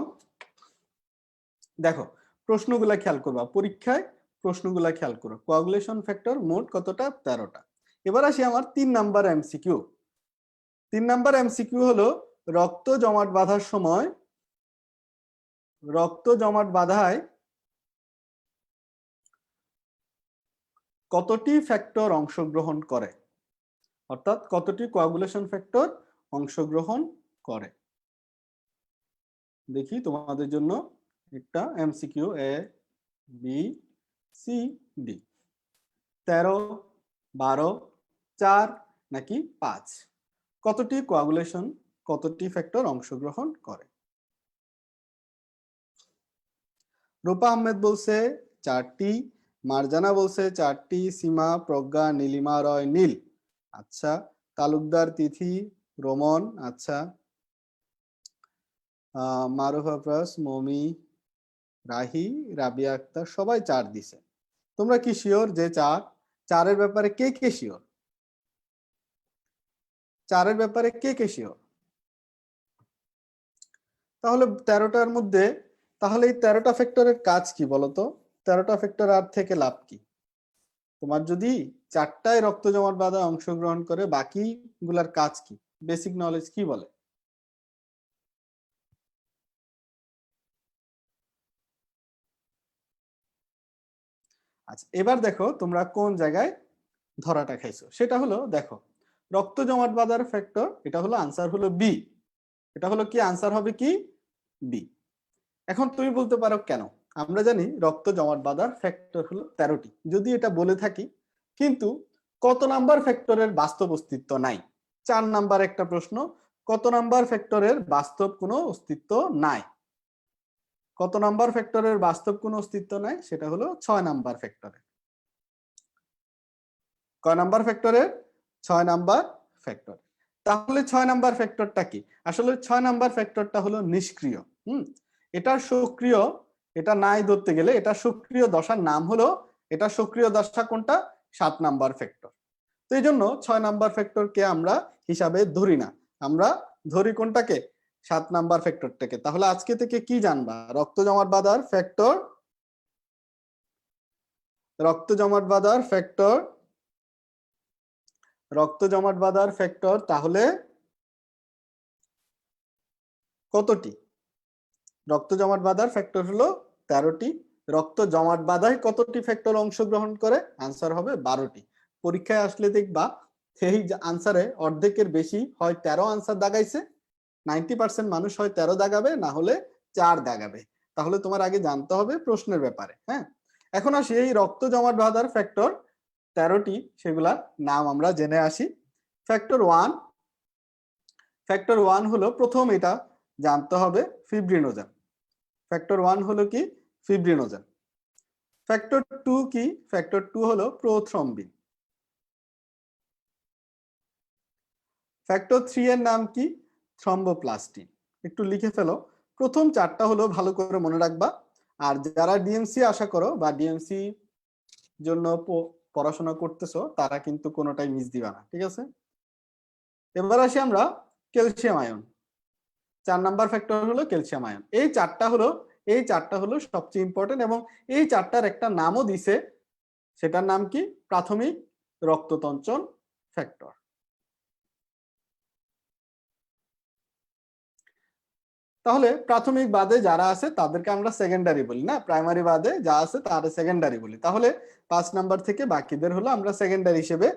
দেখো প্রশ্নগুলা খেয়াল করবা, পরীক্ষায় প্রশ্নগুলা খেয়াল করো। কোয়াগুলেশন ফ্যাক্টর মোট কতটা? 13টা। এবার আসি আমার 3 নাম্বার এমসিকিউ। 3 নাম্বার এমসিকিউ হলো রক্ত জমাট বাঁধার সময়, রক্ত জমাট বাঁধায় কতটি ফ্যাক্টর অংশগ্রহণ করে? অর্থাৎ কতটি কোয়াগুলেশন ফ্যাক্টর অংশগ্রহণ করে? দেখি তোমাদের জন্য একটা MCQ, A B C D. 13, 12, 4 নাকি 5? কতটি কোয়াগুলেশন, কতটি ফ্যাক্টর অংশগ্রহণ করে? রূপা আহমেদ বলছে 4টি, মারজানা বলছে 4টি, সীমা, প্রজ্ঞা, নীলিমা রয়, নীল। আচ্ছা, তালুকদার, তিথি, রোমন, আচ্ছা, মারুফ আফরাস, মমি, রাহি, রাবিয়া আক্তার সবাই 4 দিছে। তোমরা কি শিওর যে 4? 4-এর ব্যাপারে কে কে শিওর? 4-এর ব্যাপারে কে কে শিওর? তাহলে 13টার মধ্যে, তাহলে এই 13টা ফ্যাক্টরের কাজ কি বলতো? 13টা ফ্যাক্টর আর থেকে লাভ কি? তোমার যদি 4টায় রক্ত জমাট বাঁধা অংশগ্রহণ করে, বাকি গুলার কাজ কি? বেসিক নলেজ কি বলে? আচ্ছা, এবার দেখো তোমরা কোন জায়গায় ধরাটা খাইছো। সেটা হলো দেখো, রক্ত জমাট বাঁধার ফ্যাক্টর, এটা হলো আনসার হলো বি। এটা হলো কি? আনসার হবে কি? বি। এখন তুমি বলতে পারো কেন? আমরা জানি রক্ত জমাট বাঁধার ফ্যাক্টর হলো 13টি, যদি এটা বলে থাকি, কিন্তু কত নাম্বার ফ্যাক্টরের বাস্তব অস্তিত্ব নাই? 4 নাম্বার একটা প্রশ্ন, কত নাম্বার ফ্যাক্টরের বাস্তব কোনো অস্তিত্ব নাই? কত নাম্বার ফ্যাক্টরের বাস্তব কোনো অস্তিত্ব নাই? সেটা হলো 6 নাম্বার ফ্যাক্টরের। কয় নাম্বার ফ্যাক্টরের? 6 নাম্বার ফ্যাক্টর। তাহলে 6 নাম্বার ফ্যাক্টরটা কি? আসলে 6 নাম্বার ফ্যাক্টরটা হলো নিষ্ক্রিয়। এটা সক্রিয়, এটা নাই ধরতে গেলে, এটা সক্রিয় দশার নাম হলো, এটা সক্রিয় দশা কোনটা? 7 নাম্বার ফ্যাক্টর। তো এই জন্য 6 নাম্বার ফ্যাক্টরকে আমরা হিসাবে ধরি না। আমরা ধরি কোনটাকে? 7 নাম্বার ফ্যাক্টরটাকে। তাহলে আজকে থেকে কি জানবা? রক্ত জমাট বাঁধার ফ্যাক্টর, রক্ত জমাট বাঁধার ফ্যাক্টর, রক্ত জমাট বাঁধার ফ্যাক্টর তাহলে কতটি? রক্ত জমাট বাঁধার ফ্যাক্টর হলো 13টি। রক্ত জমাট বাঁধায় কতটি ফ্যাক্টর অংশগ্রহণ করে? আনসার হবে 12টি। পরীক্ষায় আসলে দেখবা সেই আনসারে অর্ধেকের বেশি হয় 13 আনসার দাগাইছে, 90% মানুষ হয় 13 দাগাবে, না হলে 4 দাগাবে। তাহলে তোমার আগে জানতে হবে প্রশ্নের ব্যাপারে। হ্যাঁ, এখন আসি এই রক্ত জমাট বাঁধার ফ্যাক্টর 13টি, সেগুলা নাম আমরা জেনে আসি। ফ্যাক্টর 1, ফ্যাক্টর 1 হলো প্রথম, এটা জানতে হবে ফিব্রিনোজেন। ফ্যাক্টর 1 হলো কি? ফিব্রিনোজেন। ফ্যাক্টর 2 কি? ফ্যাক্টর 2 হলো প্রোথ্রম্বিন। ফ্যাক্টর 3 এর নাম কি? থ্রম্বোপ্লাস্টিন। একটু লিখে ফেলো, প্রথম 4টা হলো ভালো করে মনে রাখবা। আর যারা ডিএমসি আশা করো বা ডিএমসি জন্য পড়াশোনা করতেছো, তারা কিন্তু কোনোটাই মিস দিবা না, ঠিক আছে? এবার আসি আমরা ক্যালসিয়াম আয়ন। 4 নাম্বার ফ্যাক্টর হলো ক্যালসিয়াম আয়ন। এই চারটা হলো সবচেয়ে ইম্পর্টেন্ট, এবং এই চারটার একটা নামও দিছে, সেটার নাম কি? প্রাথমিক রক্ততঞ্চন ফ্যাক্টর। তাহলে প্রাথমিক বাদে যারা আছে তাদেরকে আমরা সেকেন্ডারি বলি, না? প্রাইমারি বাদে যা আছে তারা সেকেন্ডারি বলি। তাহলে 5 নাম্বার থেকে বাকিদের হলো আমরা সেকেন্ডারি হিসেবে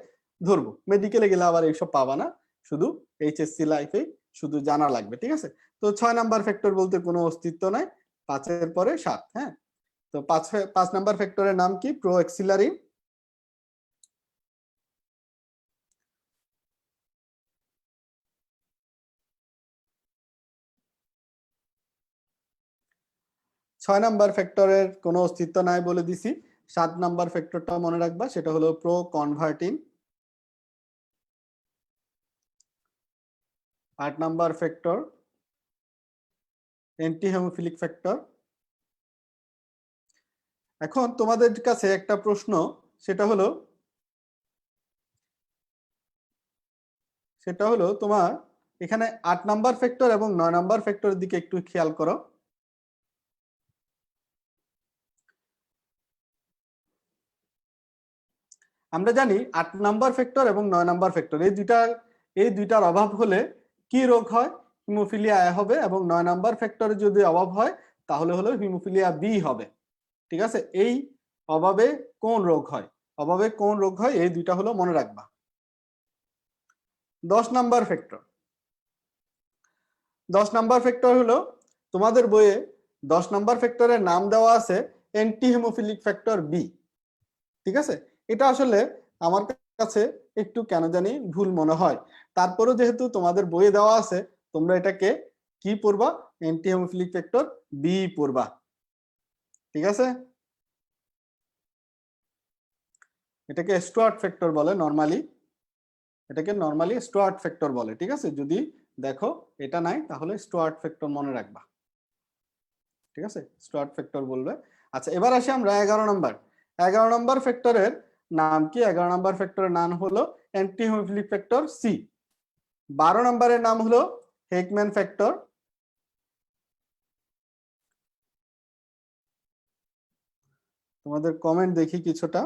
ধরবো। মেডিকেলে গেলে আবার এইসব পাবা না, শুধু এইচএসসি লাইফে শুধু জানা লাগবে, ঠিক আছে? তো 6 নাম্বার ফ্যাক্টর বলতে কোনো অস্তিত্ব নাই, 5-এর পরে 7। হ্যাঁ, তো 5 নাম্বার ফ্যাক্টরের নাম কি? প্রোএক্সিলারিন। 6 নাম্বার ফ্যাক্টরের কোনো অস্তিত্ব নাই বলে দিছি। 7 নাম্বার ফ্যাক্টরটা মনে রাখবা, সেটা হলো proconvertin. 8 number factor anti haemophilic factor. এখন তোমাদের কাছে একটা প্রশ্ন, সেটা হলো তোমার এখানে 8 নাম্বার ফ্যাক্টর এবং 9 নাম্বার ফ্যাক্টরের দিকে একটু খেয়াল করো। আমরা জানি 8 নাম্বার ফ্যাক্টর এবং 9 নাম্বার ফ্যাক্টর এই দুইটার অভাব হলে কি রোগ হয়? হিমোফিলিয়া এ হবে, এবং 9 নাম্বার ফ্যাক্টরে যদি অভাব হয় তাহলে হলো হিমোফিলিয়া বি হবে, ঠিক আছে? এই অভাবে কোন রোগ হয়? অভাবে কোন রোগ হয়? এই দুইটা হলো মনে রাখবা। 10 নাম্বার ফ্যাক্টর, 10 নাম্বার ফ্যাক্টর হলো তোমাদের বইয়ে 10 নাম্বার ফ্যাক্টরের নাম দেওয়া আছে অ্যান্টি হেমোফিলিক ফ্যাক্টর বি, ঠিক আছে? এটা আসলে আমার কাছে একটু কেন জানি ভুল মনে হয়। তারপরেও যেহেতু তোমাদের বইয়ে দেওয়া আছে, তোমরা এটাকে কি পড়বা? অ্যান্টি হেমোফিলিক ফ্যাক্টর বি পড়বা, ঠিক আছে? এটাকে স্টুয়ার্ট ফ্যাক্টর বলে নরমালি, এটাকে নরমালি স্টুয়ার্ট ফ্যাক্টর বলে, ঠিক আছে? যদি দেখো এটা নাই তাহলে স্টুয়ার্ট ফ্যাক্টর মনে রাখবা, ঠিক আছে? স্টুয়ার্ট ফ্যাক্টর বলবে। আচ্ছা, এবার আসি আমরা 11 নম্বর। 11 নম্বর ফ্যাক্টরের নাম কি? 11 নম্বর ফ্যাক্টরের নাম হলো অ্যান্টি হেমোফিলিক ফ্যাক্টর সি। 12 নম্বরের নাম হলো হেকম্যান ফ্যাক্টর। তোমাদের কমেন্ট দেখি কিছুটা।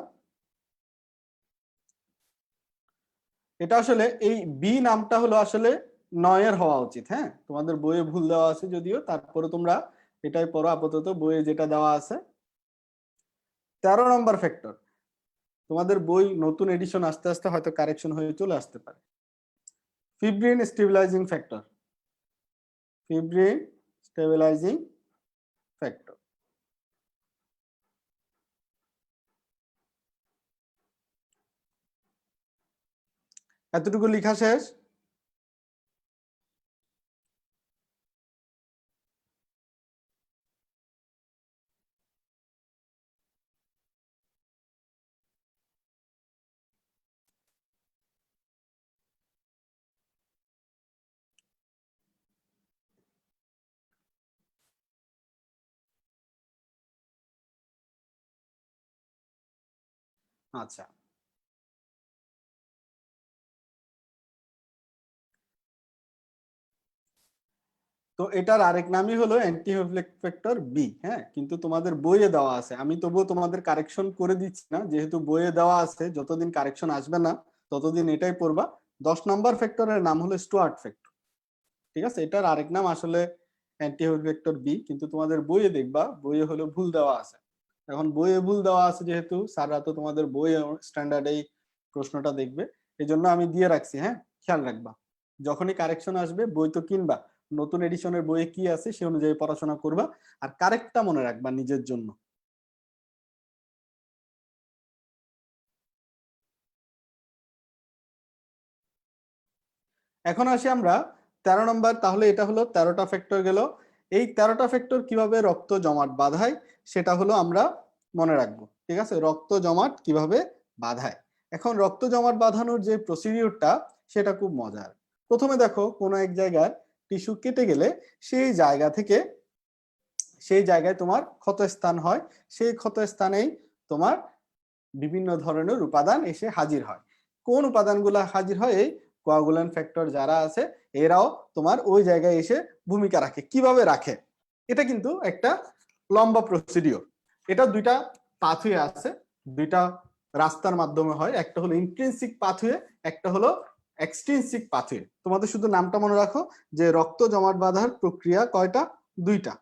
এটা আসলে এই বি নামটা হলো আসলে 9-এর হওয়া উচিত। হ্যাঁ, তোমাদের বইয়ে ভুল দেওয়া আছে যদিও, তারপরে তোমরা এটাই পড়ো আপাতত, বইয়ে যেটা দেওয়া আছে। 13 নম্বর ফ্যাক্টর, তোমাদের বই নতুন এডিশন আস্তে আস্তে হয়তো কারেকশন হয়ে চলে আসতে পারে। Fibrin stabilising factor, fibrin stabilising factor. এতটুকু লেখা শেষ। আচ্ছা, তো এটার আরেক নামই হলো অ্যান্টি ফ্যাক্টর বি। হ্যাঁ, কিন্তু তোমাদের বইয়ে দেওয়া আছে, আমি তবুও তোমাদের কারেকশন করে দিচ্ছি না, যেহেতু বইয়ে দেওয়া আছে, যতদিন কারেকশন আসবে না ততদিন এটাই পড়বা। 10 নম্বর ফ্যাক্টরের নাম হলো স্টুয়ার্ট ফ্যাক্টর। ঠিক আছে, এটার আরেক নাম আসলে অ্যান্টি ফ্যাক্টর বি, কিন্তু তোমাদের বইয়ে দেখবা বইয়ে হলো ভুল দেওয়া আছে। এখন বইয়ে ভুল দেওয়া আছে যেহেতু, স্যাররা তো তোমাদের বইয়ে স্ট্যান্ডার্ড এই প্রশ্নটা দেখবে, এই জন্য আমি দিয়ে রাখছি। হ্যাঁ, খেয়াল রাখবা, যখনই কারেকশন আসবে বই তো কিনবা, নতুন এডিশনের বইয়ে কি আছে সে অনুযায়ী পড়াশোনা করবা, আর কারেক্টটা মনে রাখবা নিজের জন্য। এখন আসি আমরা 13 নম্বর। তাহলে এটা হলো 13টা ফ্যাক্টর গেল। এই 13টা ফ্যাক্টর কিভাবে রক্ত জমাট বাঁধায় সেটা হলো আমরা মনে রাখবো। ঠিক আছে, রক্ত জমাট কিভাবে বাঁধায়। এখন রক্ত জমাট বাঁধানোর যে প্রসিডিউরটা সেটা খুব মজার। প্রথমে দেখো, কোনো এক জায়গার টিস্যু কেটে গেলে সেই জায়গা থেকে, সেই জায়গায় তোমার ক্ষতস্থান হয়, সেই ক্ষতস্থানেই তোমার বিভিন্ন ধরনের উপাদান এসে হাজির হয়। কোন উপাদানগুলো হাজির হয়? এই কোয়াগুলেন্ট ফ্যাক্টর যারা আছে এরাও তোমার ওই জায়গায় এসে ভূমিকা রাখে। কিভাবে রাখে? এটা কিন্তু একটা লম্বা প্রসিডিওর। এটা দুইটা পাথওয়ে আছে, দুইটা রাস্তার মাধ্যমে হয়। একটা হলো ইন্ট্রিনসিক পাথওয়ে, একটা হলো এক্সট্রিনসিক পাথওয়ে। তোমাদের শুধু নামটা মনে রাখো যে রক্ত জমাট বাঁধার প্রক্রিয়া কয়টা? দুইটা।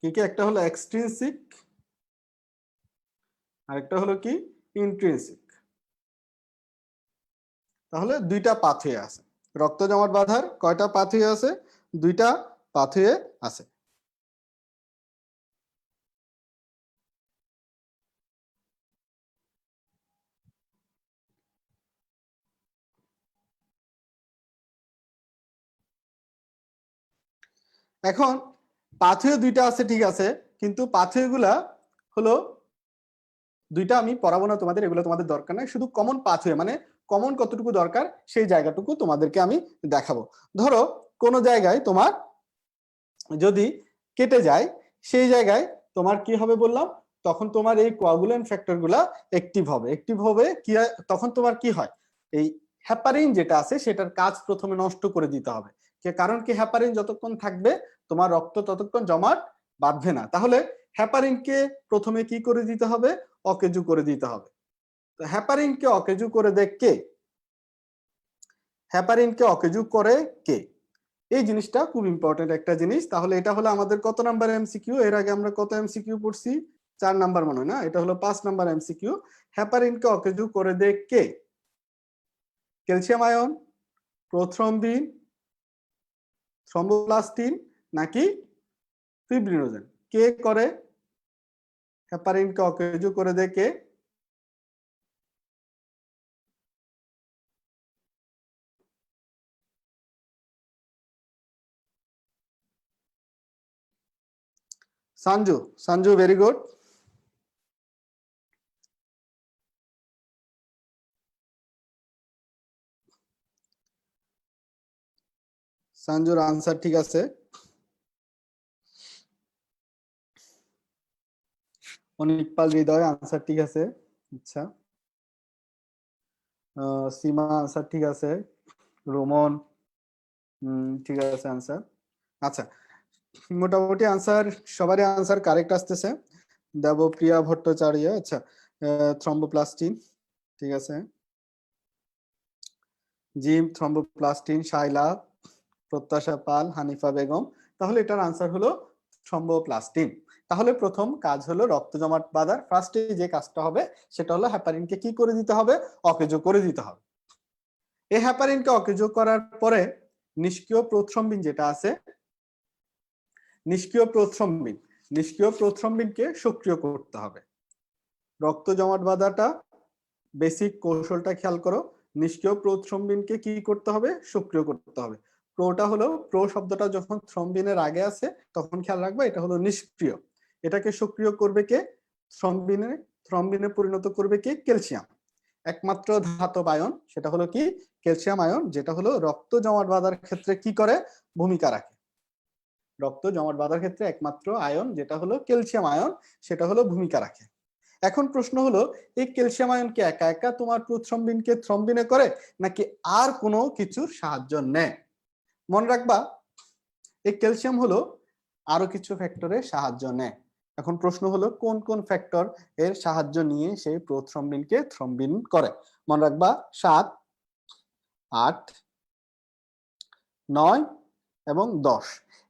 কি কি? একটা হলো এক্সট্রিনসিক, আরেকটা হলো কি? ইন্ট্রিনসিক। তাহলে দুইটা পাথওয়ে আছে। রক্ত জমাট বাঁধার কয়টা পাথওয়ে আছে? দুইটা পাথওয়ে আছে। এখন পাথওয়ে দুইটা আছে, ঠিক আছে, কিন্তু পাথওয়ে গুলা হলো দুইটা, আমি পড়াবো না তোমাদের, এগুলো তোমাদের দরকার নাই। শুধু কমন পাথওয়ে, মানে কমন কতটুকু দরকার সেই জায়গাটুকু তোমাদেরকে আমি দেখাবো। ধরো কোন জায়গায় তোমার যদি কেটে যায়, সেই জায়গায় তোমার কি হবে বললাম, তখন তোমার এই কোয়াগুলেন্ট ফ্যাক্টর গুলা অ্যাক্টিভ হবে। অ্যাক্টিভ হবে কি? তখন তোমার কি হয়, এই হ্যাপারিন যেটা আছে সেটার কাজ প্রথমে নষ্ট করে দিতে হবে। কারণ কি, হ্যাপারিন যতক্ষণ থাকবে তোমার রক্ত ততক্ষণ জমাট বাঁধবে না। তাহলে হ্যাপারিনকে প্রথমে কি করে দিতে হবে? অকেজু করে দিতে হবে। তো হ্যাপারিনকে অকেজু করে দেয় কে? হ্যাপারিনকে অকেজু করে কে? এই জিনিসটা খুব ইম্পর্টেন্ট একটা জিনিস। তাহলে এটা হলো আমাদের কত নাম্বার এমসিকিউ? এর আগে আমরা কত এমসিকিউ পড়ছি? 4 নাম্বার মনে হয় না? এটা হলো 5 নাম্বার এমসিকিউ। হ্যাপারিনকে অকেজু করে দেয় কে? ক্যালসিয়াম আয়ন, প্রোথ্রম্বিন, থ্রম্বোপ্লাস্টিন, নাকি ফিব্রিনোজেন? কে করে? হ্যাপারিনকে অকেজু করে দেয় কে? সঞ্জু। Sanju, very good. সঞ্জুর আনসার ঠিক আছে। অনিকপাল হৃদয় আনসার ঠিক আছে। আচ্ছা, সীমা আনসার ঠিক আছে। রোমন ঠিক আছে আনসার। আচ্ছা, মোটামুটি আনসার সবারই আনসার কারেক্ট আসতেছে। দেবপ্রিয়া ভট্টাচার্য, আচ্ছা, থ্রম্বোপ্লাস্টিন, ঠিক আছে। জিম, থ্রম্বোপ্লাস্টিন, শাইলা, প্রত্যাশা পাল, হানিফা বেগম। তাহলে এটার আনসার হলো থ্রম্বোপ্লাস্টিন। তাহলে প্রথম কাজ হলো রক্ত জমাট বাঁধার। ফার্স্টে যে কাজটা হবে সেটা হলো হ্যাপারিনকে কি করে দিতে হবে? অকেজো করে দিতে হবে। এই হ্যাপারিনকে অকেজো করার পরে নিষ্ক্রিয় প্রোথ্রম্বিন যেটা আছে, নিষ্ক্রিয় প্রোথ্রম্বিনকে সক্রিয় করতে হবে। রক্ত জমাট বাঁধাটা বেসিক কৌশলটা খেয়াল করো। নিষ্ক্রিয় প্রোথ্রম্বিনকে কি করতে হবে? সক্রিয় করতে হবে। প্রোটা হলো, প্রো শব্দটা যখন থ্রম্বিনের আগে আছে তখন খেয়াল রাখবে এটা হলো নিষ্ক্রিয়। এটাকে সক্রিয় করবে কে? থ্রম্বিনে পরিণত করবে কি? ক্যালসিয়াম। একমাত্র ধাতব আয়ন সেটা হলো কি? ক্যালসিয়াম আয়ন, যেটা হলো রক্ত জমাট বাঁধার ক্ষেত্রে কি করে? ভূমিকা রাখে। রক্ত জমাট বাঁধার ক্ষেত্রে একমাত্র আয়ন যেটা হলো ক্যালসিয়াম আয়ন, সেটা হলো ভূমিকা রাখে। এখন প্রশ্ন হলো, এই ক্যালসিয়াম আয়ন কি একা একা তোমার প্রথ্রম্বিনকে থ্রম্বিনে করে, নাকি আর কোনো কিছুর সাহায্য নেয়? মনে রাখবা, এই ক্যালসিয়াম হলো আরো কিছু ফ্যাক্টরের সাহায্য নেয়। এখন প্রশ্ন হলো, কোন কোন ফ্যাক্টর এর সাহায্য নিয়ে সেই প্রথ্রম্বিনকে থ্রম্বিন করে? মনে রাখবা, 7, 8, 9 এবং 10,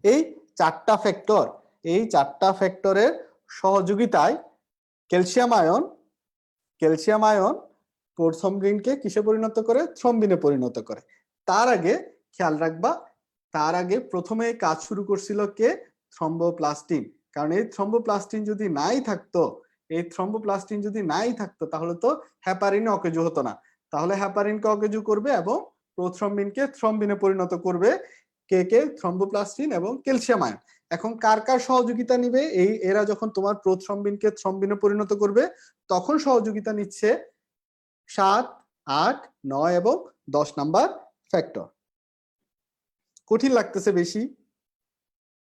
এই চারটা ফ্যাক্টর, এই চারটা ফ্যাক্টরের সহযোগিতায় ক্যালসিয়াম আয়ন প্রথ্রম্বিনকে কিসে পরিণত করে? থ্রম্বিনে পরিণত করে। তার আগে খেয়াল রাখবা, তার আগে প্রথমে কাজ শুরু করছিল কে? থ্রম্বোপ্লাস্টিন। কারণ এই থ্রম্বোপ্লাস্টিন যদি নাই থাকতো, তাহলে তো হ্যাপারিনে অকেজো হতো না। তাহলে হ্যাপারিনকে অকেজো করবে এবং প্রথ্রম্বিনকে থ্রম্বিনে পরিণত করবে কে? থ্রম্বোপ্লাস্টিন এবং ক্যালসিয়াম আয়ন। এখন কার কার সহযোগিতা নিবে? এরা যখন তোমার প্রথ্রম্বিনকে থ্রম্বিনে পরিণত করবে, তখন সহযোগিতা নিচ্ছে 7, 8, 9 এবং 10 নাম্বার ফ্যাক্টর। কঠিন লাগতেছে বেশি?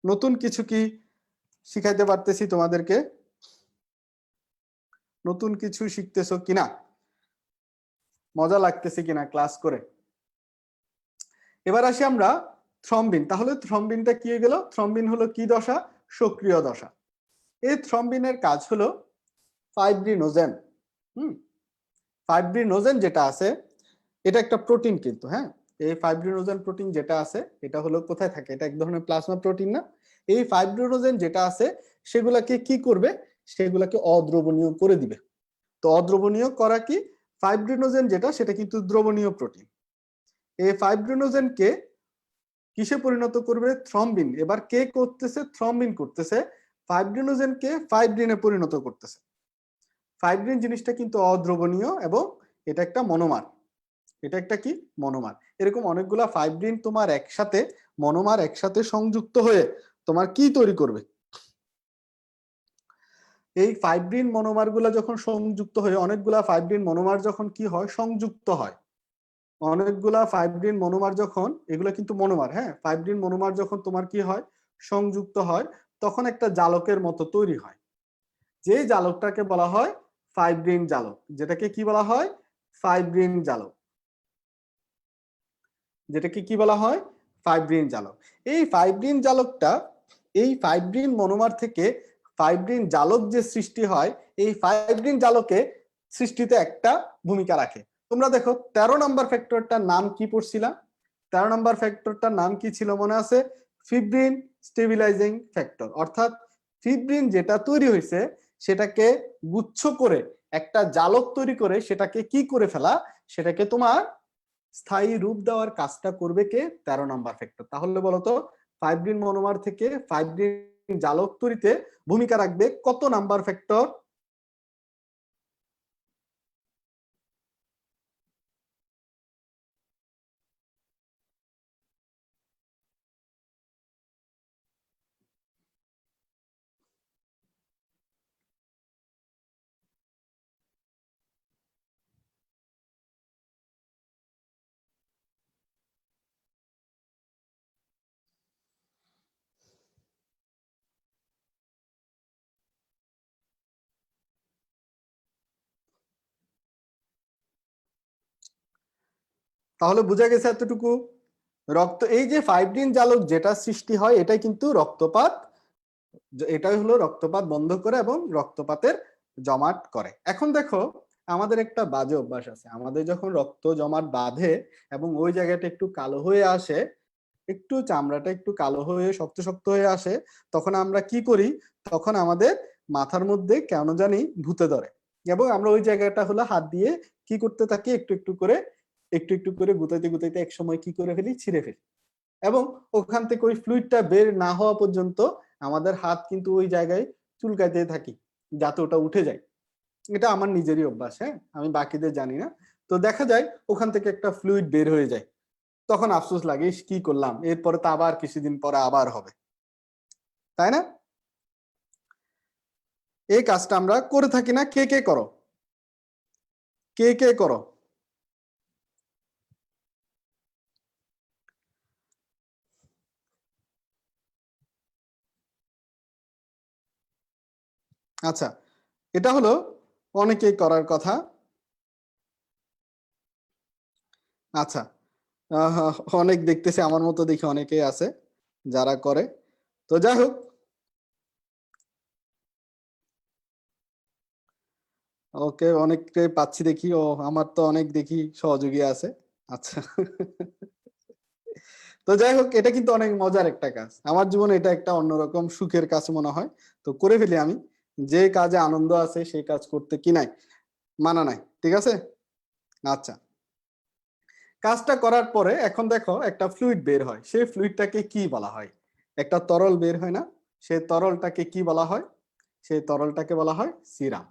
নতুন কিছু কি শিখাইতে পারতেছি তোমাদেরকে? নতুন কিছু শিখতেছো কিনা? মজা লাগতেছে কিনা ক্লাস করে? এবার আসি আমরা থ্রম্বিন। তাহলে থ্রম্বিনটা কি হয়ে গেল? থ্রম্বিন হলো কি দশা? সক্রিয় দশা। এই থ্রম্বিনের কাজ হলো ফাইব্রিনোজেন। ফাইব্রিনোজেন যেটা আছে, এটা একটা প্রোটিন কিন্তু, হ্যাঁ। এই ফাইব্রিনোজেন প্রোটিন যেটা আছে, এটা হলো কোথায় থাকে? এটা এক ধরনের প্লাজমা প্রোটিন না? এই ফাইব্রিনোজেন যেটা আছে, সেগুলাকে কি করবে? সেগুলাকে অদ্রবণীয় করে দিবে। তো অদ্রবণীয় করা কি? ফাইব্রিনোজেন যেটা, সেটা কিন্তু দ্রবণীয় প্রোটিন। এই ফাইব্রিনোজেনকে কিসে পরিণত করবে? থ্রম্বিন। এবার কে করতেছে? থ্রম্বিন করতেছে ফাইব্রিনোজেনকে ফাইব্রিনে পরিণত করতেছে। ফাইব্রিন জিনিসটা কিন্তু অদ্রবণীয় এবং এটা একটা মনোমার। এটা একটা কি? মনোমার। এরকম অনেকগুলা ফাইব্রিন তোমার মনোমার একসাথে সংযুক্ত হয়ে তোমার কি তৈরি করবে? এই ফাইব্রিন মনোমার গুলা যখন সংযুক্ত হয়ে, অনেকগুলা ফাইব্রিন মনোমার যখন কি হয়? সংযুক্ত হয়। অনেকগুলা ফাইব্রিন মনোমার যখন, এগুলা কিন্তু মনোমার, হ্যাঁ, ফাইব্রিন মনোমার যখন তোমার কি হয়? সংযুক্ত হয়, তখন একটা জালকের মতো তৈরি হয়। যে জালকটাকে বলা হয় ফাইব্রিন জালক। যেটাকে কি বলা হয়? ফাইব্রিন জালক। যেটাকে কি বলা হয়? ফাইব্রিন জালক। এই ফাইব্রিন জালকটা, এই ফাইব্রিন মনোমার থেকে ফাইব্রিন জালক যে সৃষ্টি হয়, এই ফাইব্রিন জালকে সৃষ্টিতে একটা ভূমিকা রাখে। তোমরা দেখো 13 নম্বর ফ্যাক্টরটার নাম কি পড়ছিলাম? 13 নম্বর ফ্যাক্টরটার নাম কি ছিল মনে আছে? Fibrin stabilising factor. অর্থাৎ ফিব্রিন যেটা তৈরি হয়েছে, সেটাকে গুচ্ছ করে একটা জালক তৈরি করে সেটাকে কি করে ফেলা? সেটাকে তোমার স্থায়ী রূপ দেওয়ার কাজটা করবে কে? 13 নম্বর ফ্যাক্টর। তাহলে বলতো, ফাইব্রিন মনোমার থেকে ফাইব্রিন জালক তৈরিতে ভূমিকা রাখবে কত নাম্বার ফ্যাক্টর? তাহলে বোঝা গেছে এতটুকু? এই যে ফাইব্রিন জালক যেটা সৃষ্টি হয়, এটাই কিন্তু রক্তপাত, এটাই হলো রক্তপাত বন্ধ করে এবং রক্তপাতের জমাট করে। এখন দেখো, আমাদের একটা বাজে অভ্যাস আছে। আমাদের যখন রক্ত জমাট বাঁধে এবং ওই জায়গাটা একটু কালো হয়ে আসে, একটু চামড়াটা একটু কালো হয়ে শক্ত শক্ত হয়ে আসে, তখন আমরা কি করি? তখন আমাদের মাথার মধ্যে কেন জানি ভূতে ধরে এবং আমরা ওই জায়গাটা হলো হাত দিয়ে কি করতে থাকি? একটু একটু করে গুতাইতে গুতাইতে এক সময় কি করে ফেলি? ছিঁড়ে ফেলি। এবং ওখান থেকে ওই ফ্লুইডটা বের না হওয়া পর্যন্ত আমাদের হাত কিন্তু ওই জায়গায় চুলকাইতে থাকি, যাতে ওটা উঠে যায়। এটা আমার নিজেরই অভ্যাস, হ্যাঁ, আমি বাকিদের জানি না। তো দেখা যায় ওখান থেকে একটা ফ্লুইড বের হয়ে যায়, তখন আফসোস লাগে, কি করলাম, এরপরে তো আবার কিছুদিন পরে আবার হবে, তাই না? এই কাজটা আমরা করে থাকি না? কে কে করো? কে কে করো? আচ্ছা, এটা হলো অনেকেই করার কথা। আচ্ছা, অনেক দেখতেছি, আমার মতো দেখি অনেকেই আছে যারা করে। তো যাই হোক, ওকে, অনেককে পাচ্ছি দেখি। ও, আমার তো অনেক দেখি সহযোগী আছে। আচ্ছা, তো যাই হোক, এটা কিন্তু অনেক মজার একটা কাজ। আমার জীবনে এটা একটা অন্যরকম সুখের কাজ মনে হয়। তো করে ফেলি আমি। যে কাজে আনন্দ আছে সেই কাজ করতে কি নাই, মানা নাই, ঠিক আছে। আচ্ছা, কাজটা করার পরে এখন দেখো একটা ফ্লুইড বের হয়, সেই ফ্লুইডটাকে কি বলা হয়? একটা তরল বের হয় না? সেই তরলটাকে কি বলা হয়? সেই তরলটাকে বলা হয় সিরাম।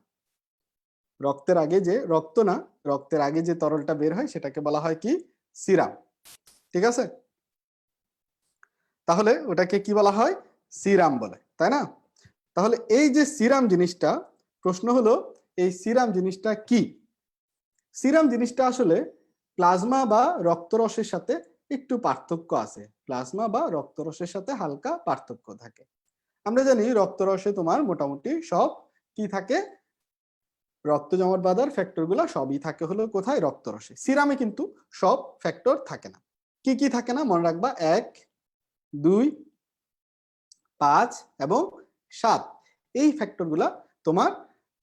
রক্তের আগে যে, রক্ত না, রক্তের আগে যে তরলটা বের হয় সেটাকে বলা হয় কি? সিরাম, ঠিক আছে। তাহলে ওটাকে কি বলা হয়? সিরাম বলে, তাই না? তাহলে এই যে সিরাম জিনিসটা, প্রশ্ন হলো এই সিরাম জিনিসটা কি? সিরাম জিনিসটা আসলে প্লাজমা বা রক্তরসের সাথে একটু পার্থক্য আছে। প্লাজমা বা রক্তরসের সাথে হালকা পার্থক্য থাকে। আমরা জানি রক্তরসে তোমার মোটামুটি সব কি থাকে, রক্ত জমাট বাঁধার ফ্যাক্টর গুলা সবই থাকে হলো কোথায়? রক্তরসে। সিরামে কিন্তু সব ফ্যাক্টর থাকে না। কি কি থাকে না মনে রাখবা? 1, 2, 5 এবং 7, এই ফ্যাক্টর গুলা তোমার,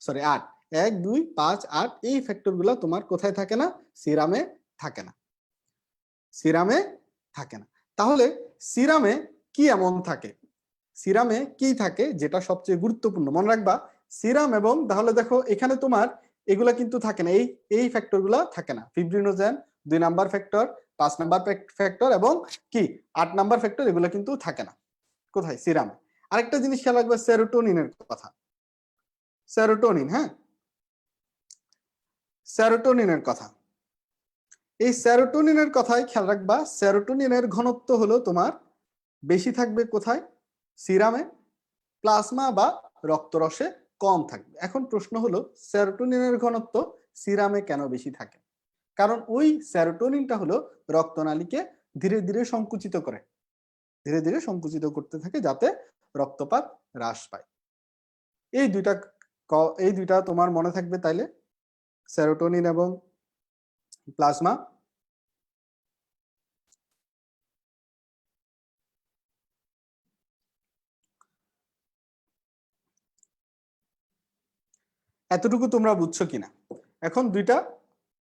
সরি 8, 1, 2, 5, 8, এই ফ্যাক্টর গুলা তোমার কোথায় থাকে না? সিরামে থাকে না। সিরামে থাকে না। তাহলে সিরামে কি এমন থাকে? সিরামে কি থাকে যেটা সবচেয়ে গুরুত্বপূর্ণ মনে রাখবা? সিরাম এবং, তাহলে দেখো এখানে তোমার এগুলা কিন্তু থাকে না, এই এই ফ্যাক্টর গুলা থাকে না। Fibrinogen 2 number factor, 5 number factor এবং কি 8 নাম্বার ফ্যাক্টর, এগুলো কিন্তু থাকে না কোথায়? সিরামে। আরেকটা জিনিস খেয়াল রাখবে, সেরোটোনিনের কথা। সেরোটোনিন, হ্যাঁ, সেরোটোনিনের কথা। এই সেরোটোনিনের কথাই খেয়াল রাখবা। সেরোটোনিনের ঘনত্ব হলো তোমার বেশি থাকবে কোথায়? সিরামে। প্লাজমা বা রক্তরসে কম থাকবে। এখন প্রশ্ন হলো সেরোটোনিনের ঘনত্ব সিরামে কেন বেশি থাকে? কারণ ওই সেরোটোনিনটা হলো রক্তনালীকে ধীরে ধীরে সংকুচিত করে, ধীরে ধীরে সংকুচিত করতে থাকে যাতে রক্তপাত হ্রাস পায়। এই দুইটা, এই দুইটা তোমার মনে থাকবে তাইলে, সেরোটোনিন এবং প্লাজমা। এতটুকু তোমরা বুঝছো কিনা? এখন দুইটা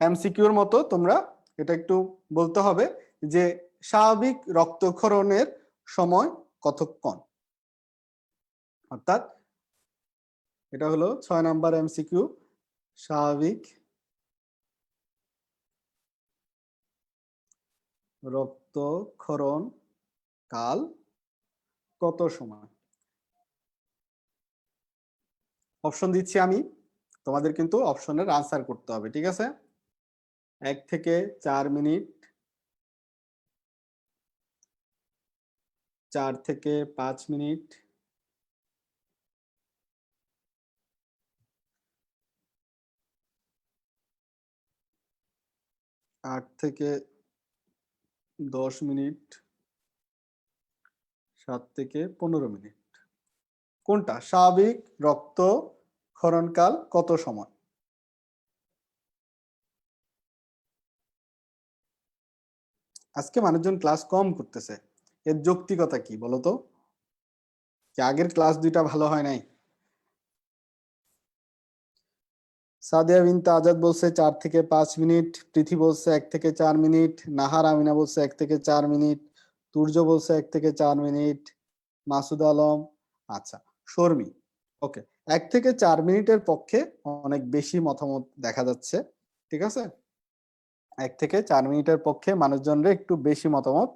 এমসিকিউর মতো তোমরা এটা একটু বলতে হবে যে স্বাভাবিক রক্তক্ষরণের সময় কতক্ষণ। অর্থাৎ এটা হলো 6 নাম্বার এমসিকিউ। স্বাভাবিক রক্তক্ষরণ কাল কত সময়? অপশন দিচ্ছি আমি, তোমাদের কিন্তু অপশনের আনসার করতে হবে, ঠিক আছে। 1 থেকে 4 মিনিট, 4 থেকে 5 মিনিট, 8 থেকে 10 মিনিট, 7 থেকে 15 মিনিট। কোনটা স্বাভাবিক রক্তক্ষরণকাল কত সময়? আজকে মানুষজন ক্লাস কম করতেছে, এর যৌক্তিকতা কি বলতো? কি আগের ক্লাস দুইটা ভালো হয় নাই? সাদিয়া বিনতে আজাদ বলছে 4 থেকে 5 মিনিট, প্রীতি বলছে 1 থেকে 4 মিনিট, নাহার আমিনা বলছে 1 থেকে 4 মিনিট, তুর্য বলছে 1 থেকে 4 মিনিট, মাসুদ আলম, আচ্ছা, শর্মী, ওকে, 1 থেকে 4 মিনিটের পক্ষে অনেক বেশি মতামত দেখা যাচ্ছে, ঠিক আছে। 1 থেকে 4 মিনিটের পক্ষে মানুষজনরা একটু বেশি মতামত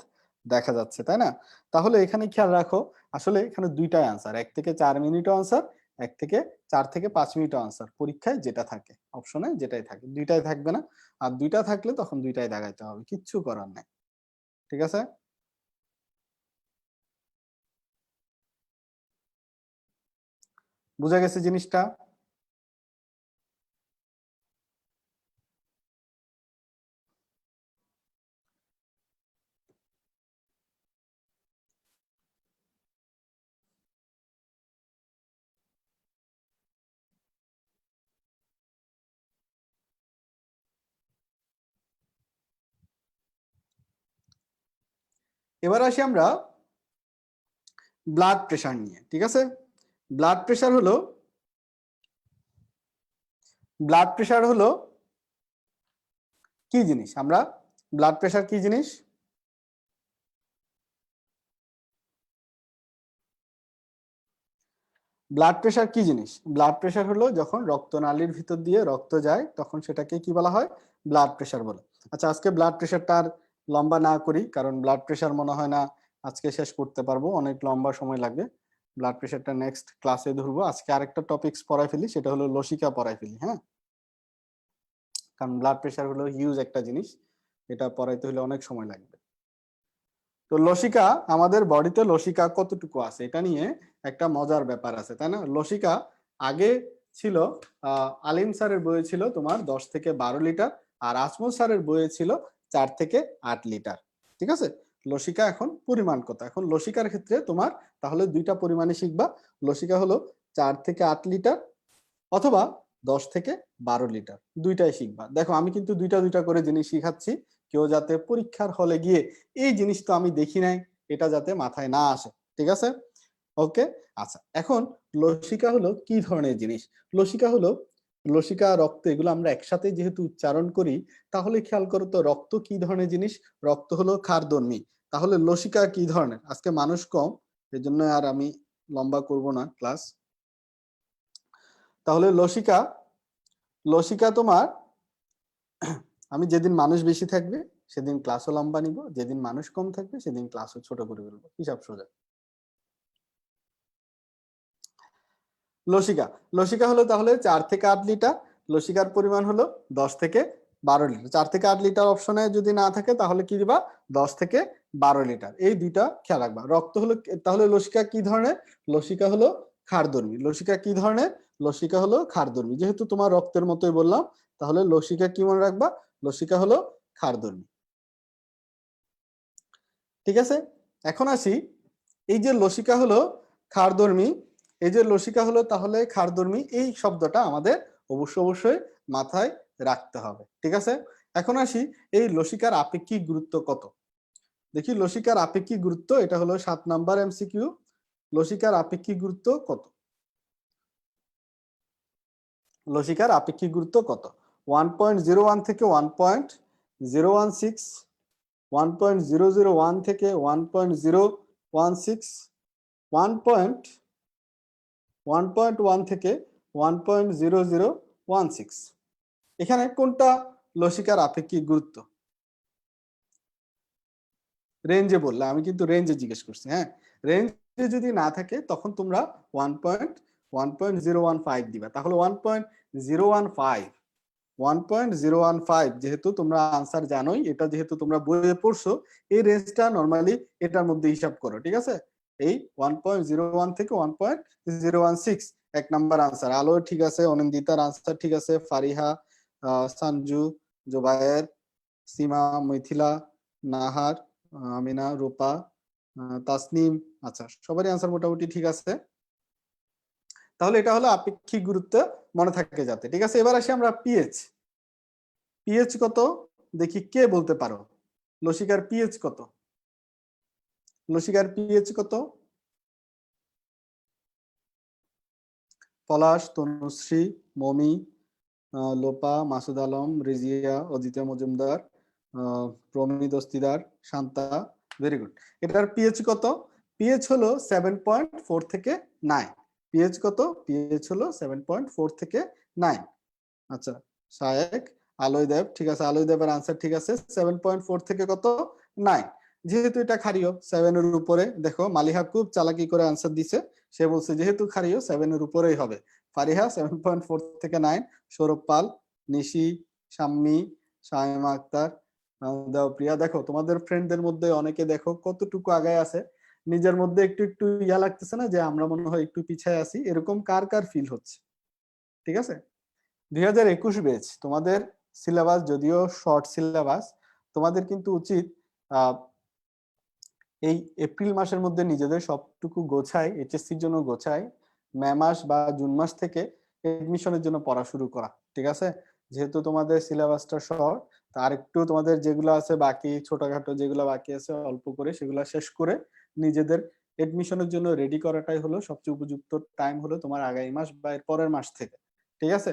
দেখা যাচ্ছে, তাই না? তাহলে এখানে খেয়াল রাখো, আসলে এখানে দুইটাই আনসার, 1 থেকে 4 মিনিটও আনসার, 1 থেকে 4 থেকে 5 মিনিটও আনসার। পরীক্ষায় যেটা থাকে, অপশনে যেটাই থাকে, দুইটাই থাকবে না। আর দুইটা থাকলে তখন দুইটাই দেখাইতে হবে, কিচ্ছু করার নাই, ঠিক আছে। বুঝা গেছে জিনিসটা? এবার আসি আমরা ব্লাড প্রেশার নিয়ে, ঠিক আছে। ব্লাড প্রেশার হলো কি জিনিস? আমরা ব্লাড প্রেশার কি জিনিস? ব্লাড প্রেশার কি জিনিস? ব্লাড প্রেশার হলো যখন রক্তনালীর ভিতর দিয়ে রক্ত যায় তখন সেটাকে কি বলা হয়? ব্লাড প্রেশার বলে। আচ্ছা, আজকে ব্লাড প্রেশারটা আর লম্বা না করি, কারণ ব্লাড প্রেশার মনে হয় না আজকে শেষ করতে পারবো, অনেক লম্বা সময় লাগবে। ব্লাড প্রেশারটা নেক্সট ক্লাসে ধরবো। আজকে আরেকটা টপিকস পড়াই ফেলি, সেটা হলো লসিকা পড়াই ফেলি, হ্যাঁ। কারণ ব্লাড প্রেশার হলো হিউজ একটা জিনিস, এটা পড়াইতে হলে অনেক সময় লাগবে। তো লসিকা, আমাদের বডিতে লসিকা কতটুকু আছে এটা নিয়ে একটা মজার ব্যাপার আছে, তাই না? লসিকা আগে ছিল, আলিম স্যারের বইয়ে ছিল তোমার 10 থেকে 12 লিটার, আর আজমল স্যারের বইয়ে ছিল 4 থেকে 8 লিটার, ঠিক আছে। লসিকা এখন পরিমাণ কত? এখন লসিকার ক্ষেত্রে তোমার তাহলে দুইটা পরিমাণে শিখবা। লসিকা হলো 4 থেকে 8 লিটার অথবা 10 থেকে 12 লিটার, দুইটাই শিখবা। দেখো আমি কিন্তু দুইটা দুইটা করে জিনিস শিখাচ্ছি, কেউ যাতে পরীক্ষার হলে গিয়ে এই জিনিস তো আমি দেখি নাই এটা যাতে মাথায় না আসে, ঠিক আছে। ওকে, আচ্ছা, এখন লসিকা হলো কি ধরনের জিনিস? লসিকা হলো, লসিকা, রক্ত, এগুলো আমরা একসাথে যেহেতু উচ্চারণ করি, তাহলে খেয়াল করো তো রক্ত কি ধরনের জিনিস? রক্ত হলো ক্ষারধর্মী। তাহলে লসিকা কি ধরনের? আজকে মানুষ কম, এই জন্য আর আমি লম্বা করব না ক্লাস। তাহলে লসিকা, লসিকা তোমার, আমি যেদিন মানুষ বেশি থাকবে সেদিন ক্লাসও লম্বা নিব, যেদিন মানুষ কম থাকবে সেদিন ক্লাসও ছোট করে ফেলবো, হিসাব সোজা। লসিকা, লসিকা হলো তাহলে 4 থেকে 8 লিটার, লসিকার পরিমাণ হলো 10 থেকে 12 লিটার। 4 থেকে 8 লিটার অপশনে যদি না থাকে তাহলে কি দিবা? 10 থেকে 12 লিটার, এই দুইটা খেয়াল রাখবা। রক্ত হলো, তাহলে লসিকা কি ধরনের? লসিকা হলো ক্ষারধর্মী। লসিকা কি ধরনের? লসিকা হলো ক্ষারধর্মী। যেহেতু তোমার রক্তের মতোই বললাম, তাহলে লসিকা কি মনে রাখবা? লসিকা হলো ক্ষারধর্মী, ঠিক আছে। এখন আসি, এই যে লসিকা হলো ক্ষারধর্মী, এই যে লসিকা হলো তাহলে ক্ষারধর্মী, এই শব্দটা আমাদের অবশ্যই মাথায় রাখতে হবে, ঠিক আছে। এখন আসি, এই লসিকার আপেক্ষিক গুরুত্ব কত? দেখি লসিকার আপেক্ষিক গুরুত্ব, এটা হলো 7 নাম্বার এমসিকিউ। লসিকার আপেক্ষিক গুরুত্ব কত? লসিকার আপেক্ষিক গুরুত্ব কত? 1.01 থেকে 1.016, 1.001 থেকে 1.016, 1.1 থেকে 1.0016। এখানে কোনটা লসিকার আপেক্ষিক গুরুত্ব? রেঞ্জে বললে, আমি কিন্তু রেঞ্জে জিজ্ঞেস করছি, হ্যাঁ। রেঞ্জে যদি না থাকে তখন তোমরা 1.1.015 দিবা। তাহলে 1.015, 1.015 যেহেতু তোমরা আনসার জানোই, এটা যেহেতু তোমরা বইয়ে পড়ছো, এই রেঞ্জটা নরমালি এটার মধ্যে হিসাব করো, ঠিক আছে। এই 1.01 থেকে 1.016 এক নাম্বার আনসার। আলো ঠিক আছে, অনিন্দিতার আনসার ঠিক আছে, ফারিহা, সঞ্জু, জোবায়ের, সীমা, মিথিলা, নাহার, আমিনা, রূপা, তাসনিম, আচ্ছা সবারই আনসার মোটামুটি ঠিক আছে। তাহলে এটা হলো আপেক্ষিক গুরুত্ব, মনে থাকে যাতে, ঠিক আছে। এবার আসি আমরা পিএইচ। পিএইচ কত দেখি, কে বলতে পারো? লসিকার পিএইচ কত? লসিকার পিএইচ কত? Palash, Tanushree, Momi, Lopa, Masud Alam, Rizia, Ajita Majumdar, Pramit Dastidar, Shanta, very good. এটার পিএইচ কত? পিএইচ হলো 7.4 থেকে 9। পিএইচ কত? পিএইচ হলো 7.4 থেকে 9। আচ্ছা, শায়েক, আলোয় দেব, ঠিক আছে, আলোয় দেবের আনসার ঠিক আছে, 7.4 থেকে কত? 9। যেহেতু এটা ক্ষারীয় 7 এর উপরে, দেখো মালিহা খুব চালাকি করে আনসার দিছে, সে বলছে যেহেতু ক্ষারীয় 7 এর উপরেই হবে। ফারিহা 7.4 থেকে 9, সৌরভ পাল, নিশি, শাম্মী, শামিমা আক্তার, দেওপ্রিয়া। দেখো তোমাদের ফ্রেন্ডদের মধ্যে অনেকে দেখো কতটুকু আগায় আছে, নিজের মধ্যে একটু একটু ইয়া লাগতেছে না যে আমরা মনে হয় একটু পিছায় আছি? এরকম কার কার ফিল হচ্ছে? ঠিক আছে। 2021 ব্যাচ, তোমাদের সিলেবাস যদিও শর্ট সিলেবাস, তোমাদের কিন্তু উচিত এই এপ্রিল মাসের মধ্যে নিজেদের সবটুকু গোছায়, এইচএসসির জন্য গোছায় মে মাস বা জুন মাস থেকে এডমিশনের জন্য পড়া শুরু করা, ঠিক আছে। যেহেতু তোমাদের সিলেবাসটা শর্ট, আর একটু তোমাদের যেগুলো আছে বাকি ছোটখাটো যেগুলো বাকি আছে অল্প করে সেগুলো শেষ করে নিজেদের এডমিশনের জন্য রেডি করাটাই হলো সবচেয়ে উপযুক্ত টাইম হলো তোমার আগামী মাস বা এর পরের মাস থেকে। ঠিক আছে,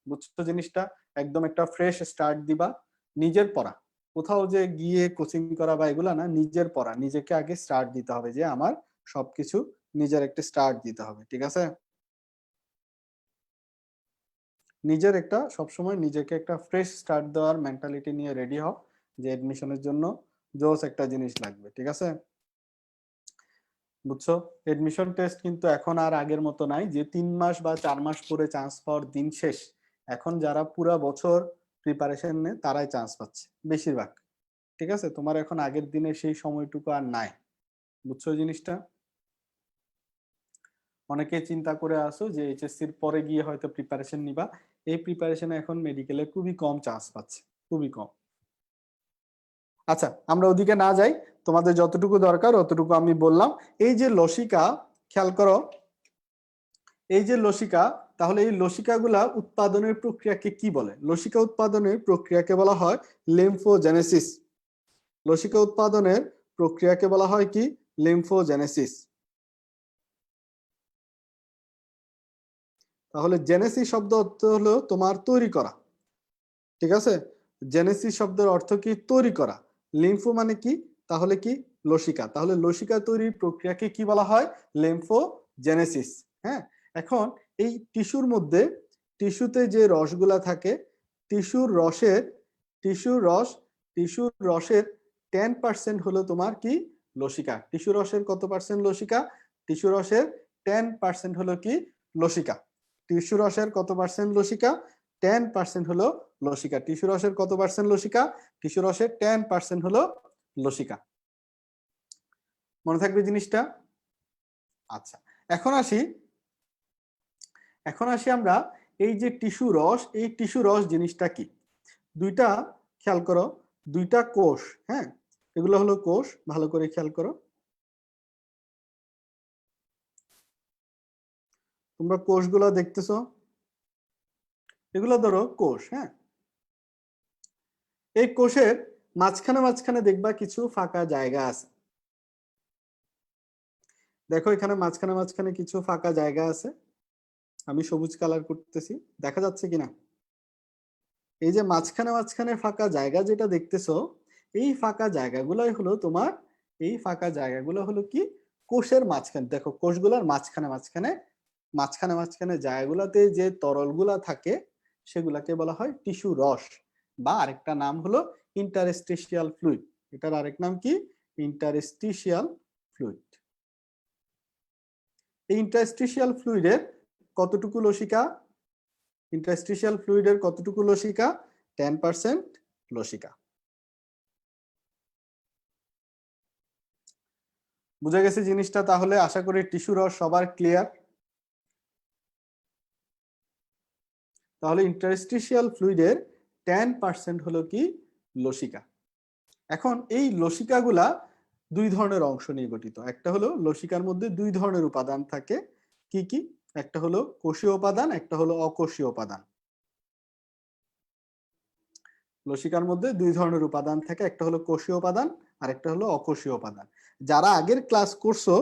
বুঝছো জিনিসটা? একদম একটা ফ্রেশ স্টার্ট দিবা, নিজের পড়া, কোথাও যে গিয়ে কোচিং করা বা এগুলা না, নিজের পড়া, নিজেকে আগে স্টার্ট দিতে হবে যে আমার সবকিছু নিজের একটা স্টার্ট দিতে হবে। ঠিক আছে, নিজের একটা সবসময় নিজেকে একটা ফ্রেশ স্টার্ট দেওয়ার মেন্টালিটি নিয়ে রেডি হও যে এডমিশনের জন্য জোস একটা জিনিস লাগবে। ঠিক আছে, বুঝছো? এডমিশন টেস্ট কিন্তু এখন আর আগের মতো নাই যে 3 মাস বা 4 মাস পরে চান্স পাওয়ার দিন শেষ। এখন যারা পুরা বছর প্রিপারেশন নেয় তারাই চান্স পাচ্ছে বেশিরভাগ। ঠিক আছে, তোমার এখন আগের দিনের সেই সময়টুকু আর নাই। বুঝছো জিনিসটা? অনেকে চিন্তা করে আসো যে এইচএসসির পরে গিয়ে হয়তো প্রিপারেশন নিবা, এই প্রিপারেশনে এখন মেডিকেলে খুবই কম চান্স পাচ্ছে, খুবই কম। আচ্ছা, আমরা ওদিকে না যাই, তোমাদের যতটুকু দরকার অতটুকু আমি বললাম। এই যে লসিকা, খেয়াল করো, এই যে লসিকা, তাহলে এই লসিকাগুলা উৎপাদনের প্রক্রিয়াকে কি বলে? লসিকা উৎপাদনের প্রক্রিয়াকে বলা হয় লিম্ফোজেনেসিস। লসিকা উৎপাদনের প্রক্রিয়াকে বলা হয় কি? লিম্ফোজেনেসিস। তাহলে জেনেসিস শব্দ অর্থ হলো তোমার তৈরি করা। ঠিক আছে, জেনেসিস শব্দের অর্থ কি? তৈরি করা। লিম্ফো মানে কি? তাহলে কি? লসিকা। তাহলে লসিকা তৈরির প্রক্রিয়াকে কি বলা হয়? লিম্ফোজেনেসিস। হ্যাঁ, এখন এই টিস্যুর মধ্যে, টিস্যুতে যে রসগুলা থাকে, টিস্যুর রসের, টিস্যুর রস, টিস্যুর রসের 10% হলো তোমার কি? লসিকা। টিস্যু রসের কত পার্সেন্ট লসিকা? টিস্যু রসের 10% হলো কি? লসিকা। টিস্যু রসের কত পার্সেন্ট লসিকা? 10% হলো লসিকা। টিস্যু রসের কত পার্সেন্ট লসিকা? টিস্যু রসের 10% হলো লসিকা। মনে থাকবে জিনিসটা? আচ্ছা, এখন আসি, এখন আসি আমরা এই যে টিস্যু রস, এই টিস্যু রস জিনিসটা কি? দুইটা, খেয়াল করো, দুইটা কোষ। হ্যাঁ, এগুলো হলো কোষ, ভালো করে খেয়াল করো। তোমরা কোষগুলো দেখতেছো? এগুলো ধরো কোষ। হ্যাঁ, এই কোষের মাঝখানে মাঝখানে দেখবা কিছু ফাঁকা জায়গা আছে। দেখো এখানে মাঝখানে মাঝখানে কিছু ফাঁকা জায়গা আছে, আমি সবুজ কালার করতেছি, দেখা যাচ্ছে কিনা? এই যে মাঝখানে মাঝখানে ফাঁকা জায়গা যেটা দেখতেছো, এই ফাঁকা জায়গাগুলোই হলো তোমার, এই ফাঁকা জায়গাগুলো হলো কি? কোষের মাঝখানে। দেখো কোষগুলোর মাঝখানে মাঝখানে, মাঝখানে মাঝখানে জায়গাগুলোতে যে তরলগুলা থাকে সেগুলাকে বলা হয় টিস্যু রস, বা আরেকটা নাম হলো ইন্টারস্টিশিয়াল ফ্লুইড। এটার আরেক নাম কি? Interstitial fluid. এই ইন্টারস্টিশিয়াল ফ্লুইডের কতটুকু লসিকা? ইন্টারস্টিশিয়াল ফ্লুইডের কতটুকু লসিকা? 10% লসিকা। বুঝা গেছে জিনিসটা? তাহলে আশা করি টিস্যু রস সবার ক্লিয়ার। তাহলে ইন্টারস্টিশিয়াল ফ্লুইডের 10% হলো কি? লসিকা। এখন এই লসিকাগুলা দুই ধরনের অংশ নিয়ে গঠিত। একটা হলো লসিকার মধ্যে দুই ধরনের উপাদান থাকে। কি কি? একটা হলো কোষীয় উপাদান, একটা হলো অকোষীয় উপাদান। লসিকার মধ্যে দুই ধরনের উপাদান থাকে, একটা হলো কোষীয় উপাদান আর একটা হলো অকোষীয় উপাদান। যারা আগের ক্লাস করছো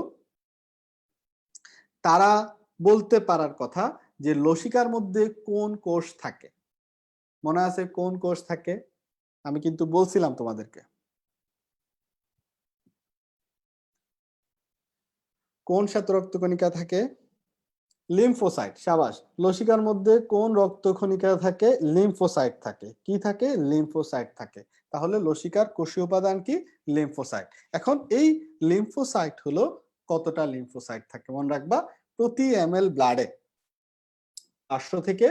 তারা বলতে পারার কথা যে লসিকার মধ্যে কোন কোষ থাকে। মনে আছে কোন কোষ থাকে? আমি কিন্তু বলছিলাম তোমাদেরকে। কোন শ্বেত রক্তকণিকা থাকে? লিম্ফোসাইট। সাবাস। লসিকার মধ্যে কোন রক্তকণিকা থাকে? লিম্ফোসাইট থাকে। কি থাকে? লিম্ফোসাইট থাকে। তাহলে লসিকার কোষীয় উপাদান কি? লিম্ফোসাইট। এখন এই লিম্ফোসাইট হলো, কতটা লিম্ফোসাইট থাকে মনে রাখবা, প্রতি ml ব্লাডে 500 থেকে,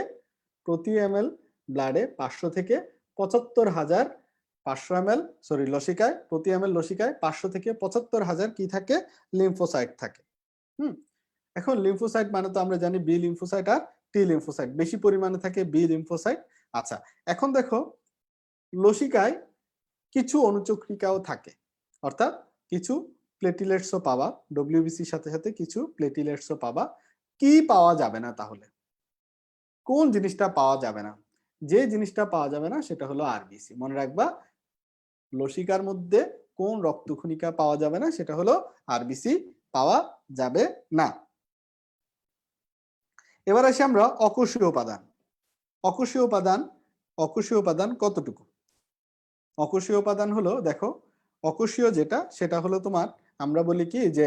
প্রতি ml ব্লাডে 500 থেকে 75,000, 500 ml, সরি লসিকায়, প্রতি ml লসিকায় 500 থেকে 75,000 কি থাকে? লিম্ফোসাইট থাকে। হুম, এখন লিম্ফোসাইট মানে তো আমরা জানি বি লিম্ফোসাইট আর টি লিম্ফোসাইট, বেশি পরিমাণে থাকে বি লিম্ফোসাইট। আচ্ছা, এখন দেখো লসিকায় কিছু অনুচক্রিকাও থাকে, অর্থাৎ কিছু প্লেটিলেটসও পাবা, ডব্লিউবিসির সাথে সাথে কিছু প্লেটিলেটসও পাবা। কি পাওয়া যাবে না তাহলে? কোন জিনিসটা পাওয়া যাবে না? যে জিনিসটা পাওয়া যাবে না সেটা হলো আরবিসি। মনে রাখবা, লসিকার মধ্যে কোন রক্তকণিকা পাওয়া যাবে না সেটা হলো আরবিসি পাওয়া যাবে না। এবার আসি আমরা অকোষীয় উপাদান। অকোষীয় উপাদান, অকোষীয় উপাদান কতটুকু? অকোষীয় উপাদান হলো, দেখো অকোষীয় যেটা সেটা হলো তোমার, আমরা বলি কি যে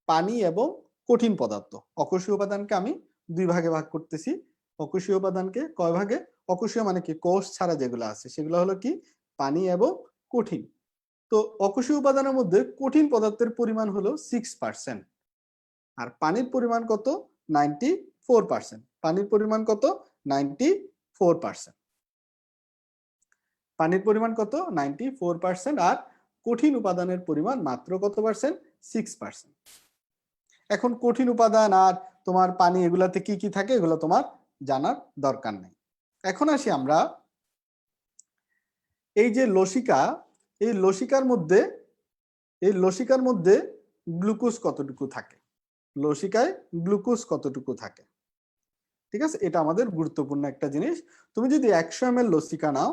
পানি এবং কঠিন পদার্থ। অকোষীয় উপাদানকে আমি দুই ভাগে ভাগ করতেছি। অকোষীয় উপাদানকে কয় ভাগে? অকোষীয় মানে কি, কোষ ছাড়া যেগুলো আছে সেগুলো হলো কি পানি এবং কঠিন। তো অকোষীয় উপাদানের মধ্যে কঠিন পদার্থের পরিমাণ হলো 6%, আর পানির পরিমাণ কত? 94%। পানির পরিমাণ কত? 94%। পানির পরিমাণ কত? 94%। আর কঠিন উপাদানের পরিমাণ মাত্র কত পার্সেন্ট? 6%। এখন কঠিন উপাদান আর তোমার পানি এগুলাতে কি কি থাকে এগুলো তোমার জানার দরকার নেই। এখন আসি আমরা এই যে লসিকা, এই লসিকার মধ্যে, এই লসিকার মধ্যে গ্লুকোজ কতটুকু থাকে? লসিকায় গ্লুকোজ কতটুকু থাকে? ঠিক আছে, এটা আমাদের গুরুত্বপূর্ণ একটা জিনিস। তুমি যদি 100 ml লসিকা নাও,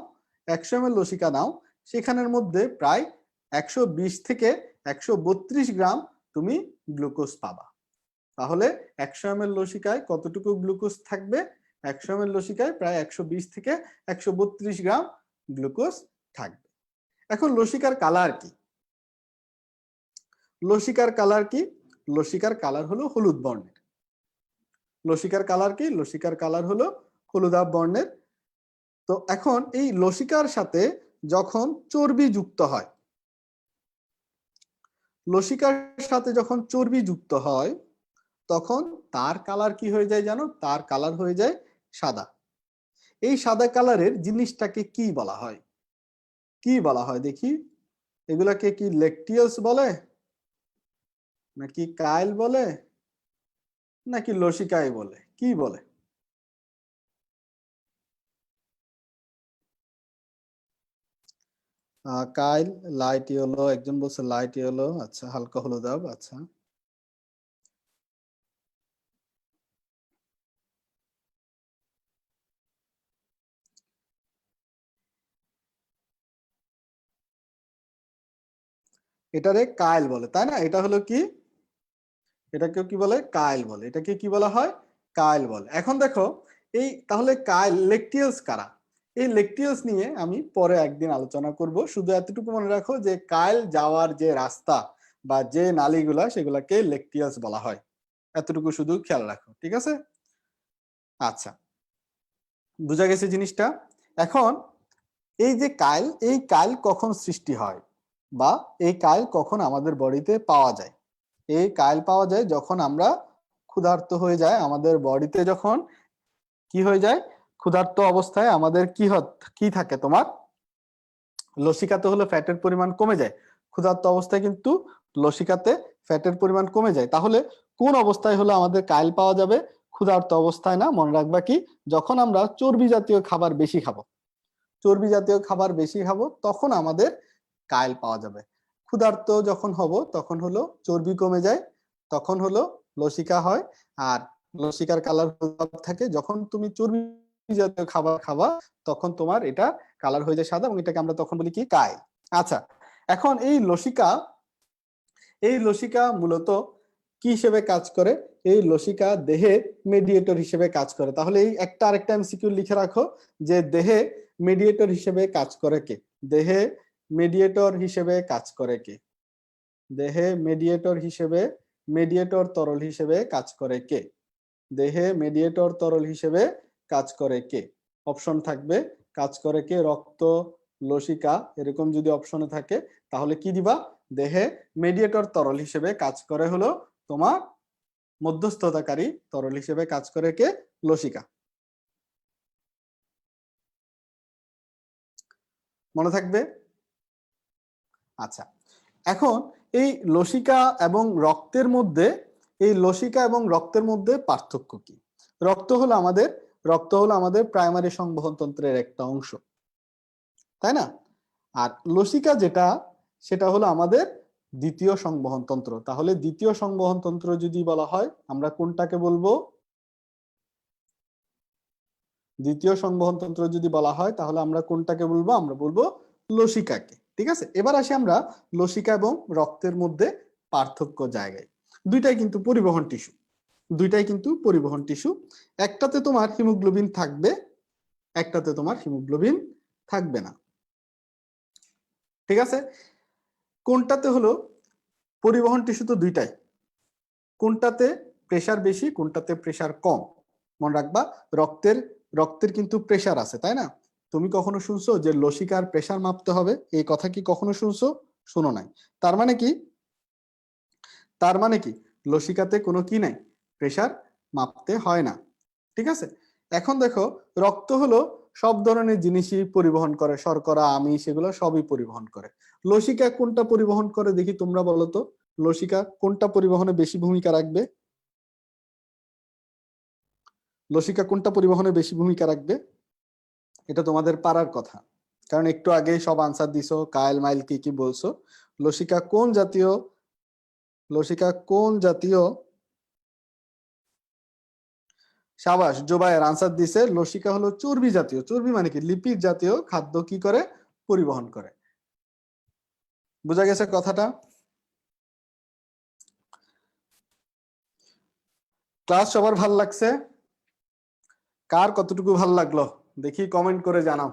100 ml লসিকা নাও, সেখানের মধ্যে প্রায় 120 থেকে 132 গ্রাম তুমি গ্লুকোজ পাবা। তাহলে 100 ml লসিকায় কতটুকু গ্লুকোজ থাকবে? 100 ml লসিকায় প্রায় 120 থেকে 132 গ্রাম গ্লুকোজ থাকবে। এখন লসিকার কালার কি? লসিকার কালার কি? লসিকার কালার হলো হলুদ বর্ণের। লসিকার কালার কি? লসিকার কালার হলো হলুদাভ বর্ণের। তো এখন এই লসিকার সাথে যখন চর্বি যুক্ত হয়, লসিকার সাথে যখন চর্বি যুক্ত হয় তখন তার কালার কি হয়ে যায় জানো? তার কালার হয়ে যায় সাদা। এই সাদা কালারের জিনিসটাকে কি বলা হয়? কি বলা হয় দেখি? এগুলাকে কি ল্যাকটিয়াস বলে, নাকি কাইল বলে, নাকি লসিকাই বলে, কি বলে? কাইল, লাইট ইয়েলো, একজন বলছে লাইট ইয়েলো, আচ্ছা হালকা হলুদাভ, আচ্ছা এটারে কাইল বলে, তাই না? এটা হলো কি, এটাকে কি বলে? কাইল বলে। এটাকে কি বলা হয়? কাইল বলে। এখন দেখো এই তাহলে কাইল, লেকটিয়ালস কারা? এই লেকটিয়ালস নিয়ে আমি পরে একদিন আলোচনা করব। শুধু এতটুকু মনে রাখো যে কাইল যাওয়ার যে রাস্তা বা যে নালীগুলা সেগুলাকে লেকটিয়ালস বলা হয়। এতটুকু শুধু খেয়াল রাখো, ঠিক আছে? আচ্ছা, বুঝা গেছে জিনিসটা? এখন এই যে কাইল, এই কাইল কখন সৃষ্টি হয় বা এই কাইল কখন আমাদের বডিতে পাওয়া যায়? এই কাইল পাওয়া যায় যখন আমরা ক্ষুধার্ত হয়ে যায়, আমাদের বডিতে যখন কি হয়ে যায়, ক্ষুধার্ত অবস্থায় আমাদের কি থাকে তোমার, লসিকাতে হলো ফ্যাটের পরিমাণ কমে যায়। ক্ষুধার্ত অবস্থায় কিন্তু লসিকাতে ফ্যাটের পরিমাণ কমে যায়। তাহলে কোন অবস্থায় হলো আমাদের কাইল পাওয়া যাবে? ক্ষুধার্ত অবস্থায় না, মনে রাখবা কি, যখন আমরা চর্বি জাতীয় খাবার বেশি খাবো, চর্বি জাতীয় খাবার বেশি খাবো তখন আমাদের কাইল পাওয়া যাবে। ক্ষুধার্ত যখন হব তখন হলো চর্বি কমে যায়, তখন হলো লসিকা হয়। আর লসিকার কালার থাকে, যখন তুমি চর্বি জাতীয় খাবার খাবা তখন তোমার এটা কালার হয়ে যায় সাদা, এবং এটাকে আমরা তখন বলি কি, কাইল। আচ্ছা, এখন এই লসিকা, এই লসিকা মূলত কি হিসেবে কাজ করে? এই লসিকা দেহে মেডিয়েটর হিসেবে কাজ করে। তাহলে এই একটা আরেকটা এমসিকিউ লিখে রাখো যে দেহে মেডিয়েটর হিসেবে কাজ করে কে? দেহে মেডিয়েটর হিসেবে কাজ করে কে? দেহে মেডিয়েটর হিসেবে, মেডিয়েটর তরল হিসেবে কাজ করে কে? দেহে মেডিয়েটর তরল হিসেবে কাজ করে কে? অপশন থাকবে, কাজ করে কে, রক্ত, লসিকা, এরকম যদি অপশনে থাকে তাহলে কি দিবা? দেহে মেডিয়েটর তরল হিসেবে কাজ করে হলো তোমার, মধ্যস্থতাকারী তরল হিসেবে কাজ করে কে? লসিকা। মনে থাকবে? আচ্ছা, এখন এই লসিকা এবং রক্তের মধ্যে, এই লসিকা এবং রক্তের মধ্যে পার্থক্য কি? রক্ত হলো আমাদের, রক্ত হলো আমাদের প্রাইমারি সংবহন তন্ত্রের একটা অংশ, তাই না? আর লসিকা যেটা, সেটা হলো আমাদের দ্বিতীয় সংবহন তন্ত্র। তাহলে দ্বিতীয় সংবহন তন্ত্র যদি বলা হয় আমরা কোনটাকে বলবো? দ্বিতীয় সংবহন তন্ত্র যদি বলা হয় তাহলে আমরা কোনটাকে বলবো? আমরা বলবো লসিকাকে। ঠিক আছে, এবার আসি আমরা লসিকা এবং রক্তের মধ্যে পার্থক্য জায়গায়। দুইটাই কিন্তু পরিবহন টিস্যু, দুইটাই কিন্তু পরিবহন টিস্যু। একটাতে তোমার হিমোগ্লোবিন থাকবে, একটাতে তোমার হিমোগ্লোবিন থাকবে না। ঠিক আছে, কোনটাতে হলো পরিবহন টিস্যু? তো দুইটাই। কোনটাতে প্রেসার বেশি, কোনটাতে প্রেসার কম? মনে রাখবা, রক্তের রক্তের কিন্তু প্রেসার আছে, তাই না? তুমি কখনো শুনছো যে লসিকার প্রেসার মাপতে হবে? এই কথা কি কখনো শুনছো? শুনো নাই। তার মানে কি? তার মানে কি লসিকাতে কোনো কি নাই, প্রেসার মাপতে হয় না। ঠিক আছে, এখন দেখো রক্ত হলো সব ধরনের জিনিসই পরিবহন করে, শর্করা, আমিষ, সেগুলো সবই পরিবহন করে। লসিকা কোনটা পরিবহন করে দেখি তোমরা বলো তো? লসিকা কোনটা পরিবহনে বেশি ভূমিকা রাখবে? লসিকা কোনটা পরিবহনে বেশি ভূমিকা রাখবে? এটা তোমাদের পারার কথা, কারণ একটু আগে সব আনসার দিছো, কাইল মাইল কি কি বলছো। লসিকা কোন জাতীয়? লসিকা কোন জাতীয়? সাবাস, জোবায়ের আনসার দিছে লসিকা হলো চর্বি জাতীয়। চর্বি মানে কি? লিপিড জাতীয় খাদ্য কি করে? পরিবহন করে। বোঝা গেছে কথাটা? ক্লাস সবার ভাল লাগছে? কার কতটুকু ভাল লাগলো দেখি কমেন্ট করে জানাও।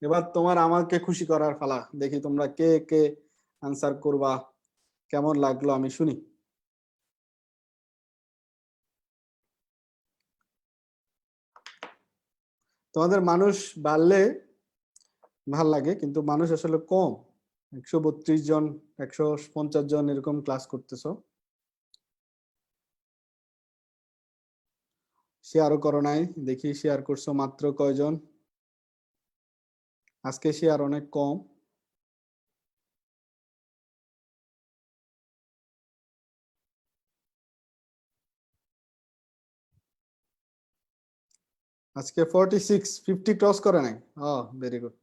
এবার তোমার আমাকে খুশি করার পালা, দেখি তোমরা কে কে আনসার করবা, কেমন লাগলো আমি শুনি। তোমাদের মানুষ বাড়লে ভাল লাগে, কিন্তু মানুষ আসলে কম। 132 জন, 150 জন এরকম ক্লাস করতেছো। শেয়ারও করো নাই, দেখি শেয়ার করছো মাত্র কয়জন। আজকে শেয়ার অনেক কম। আজকে 46, 50 ক্রস করে নাই। ও ভেরি গুড।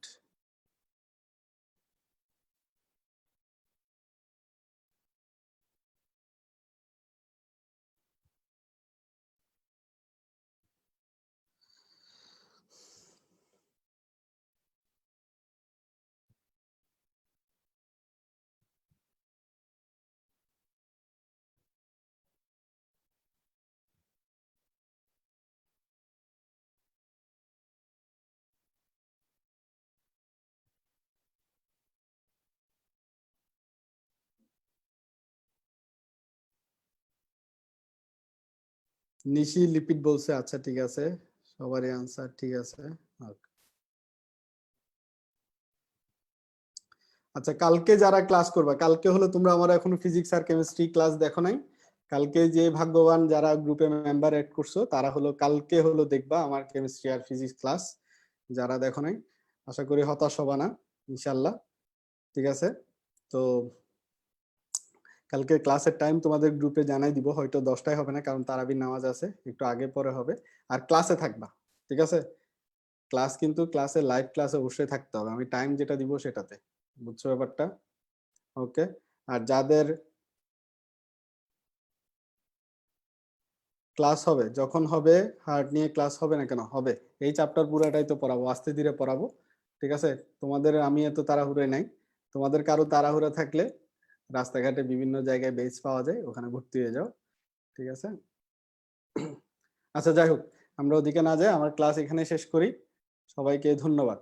নিশি লিপিড বলছে, আচ্ছা ঠিক আছে, সবারই আনসার ঠিক আছে। Okay. আচ্ছা, কালকে যারা ক্লাস করবা, কালকে হলো তোমরা আমার এখনো ফিজিক্স আর কেমিস্ট্রি ক্লাস দেখো নাই। কালকে যে ভাগ্যবান যারা গ্রুপে মেম্বার এড করছো তারা হলো কালকে হলো দেখবা আমার কেমিস্ট্রি আর ফিজিক্স ক্লাস। যারা দেখো নাই আশা করি হতাশ হবা না, ইনশাল্লাহ। ঠিক আছে, তো কালকে ক্লাসের টাইম তোমাদের গ্রুপে জানাই দিব, হয়তো 10টায় হবে না, কারণ তারাবির নামাজ আছে, একটু আগে পরে হবে। আর ক্লাসে থাকবা, ঠিক আছে? ক্লাস কিন্তু ক্লাসে, লাইভ ক্লাসে অবশ্যই থাকতে হবে, আমি টাইম যেটা দিব সেটাতে। বুঝছো ব্যাপারটা? ওকে। আর যাদের ক্লাস হবে, যখন হবে হার্ড নিয়ে ক্লাস হবে না কেন? হবে। এই চ্যাপ্টার পুরাটাই তো পড়াবো, আস্তে ধীরে পড়াবো। ঠিক আছে, তোমাদের আমি এত তাড়াহুড়োয় নাই। তোমাদের কারো তাড়াহুড়া থাকলে রাস্তাঘাটে বিভিন্ন জায়গায় বেঞ্চ পাওয়া যায়, ওখানে ভর্তি হয়ে যাও। ঠিক আছে, আচ্ছা যাই হোক, আমরা ওদিকে না যাই, আমার ক্লাস এখানে শেষ করি। সবাইকে ধন্যবাদ।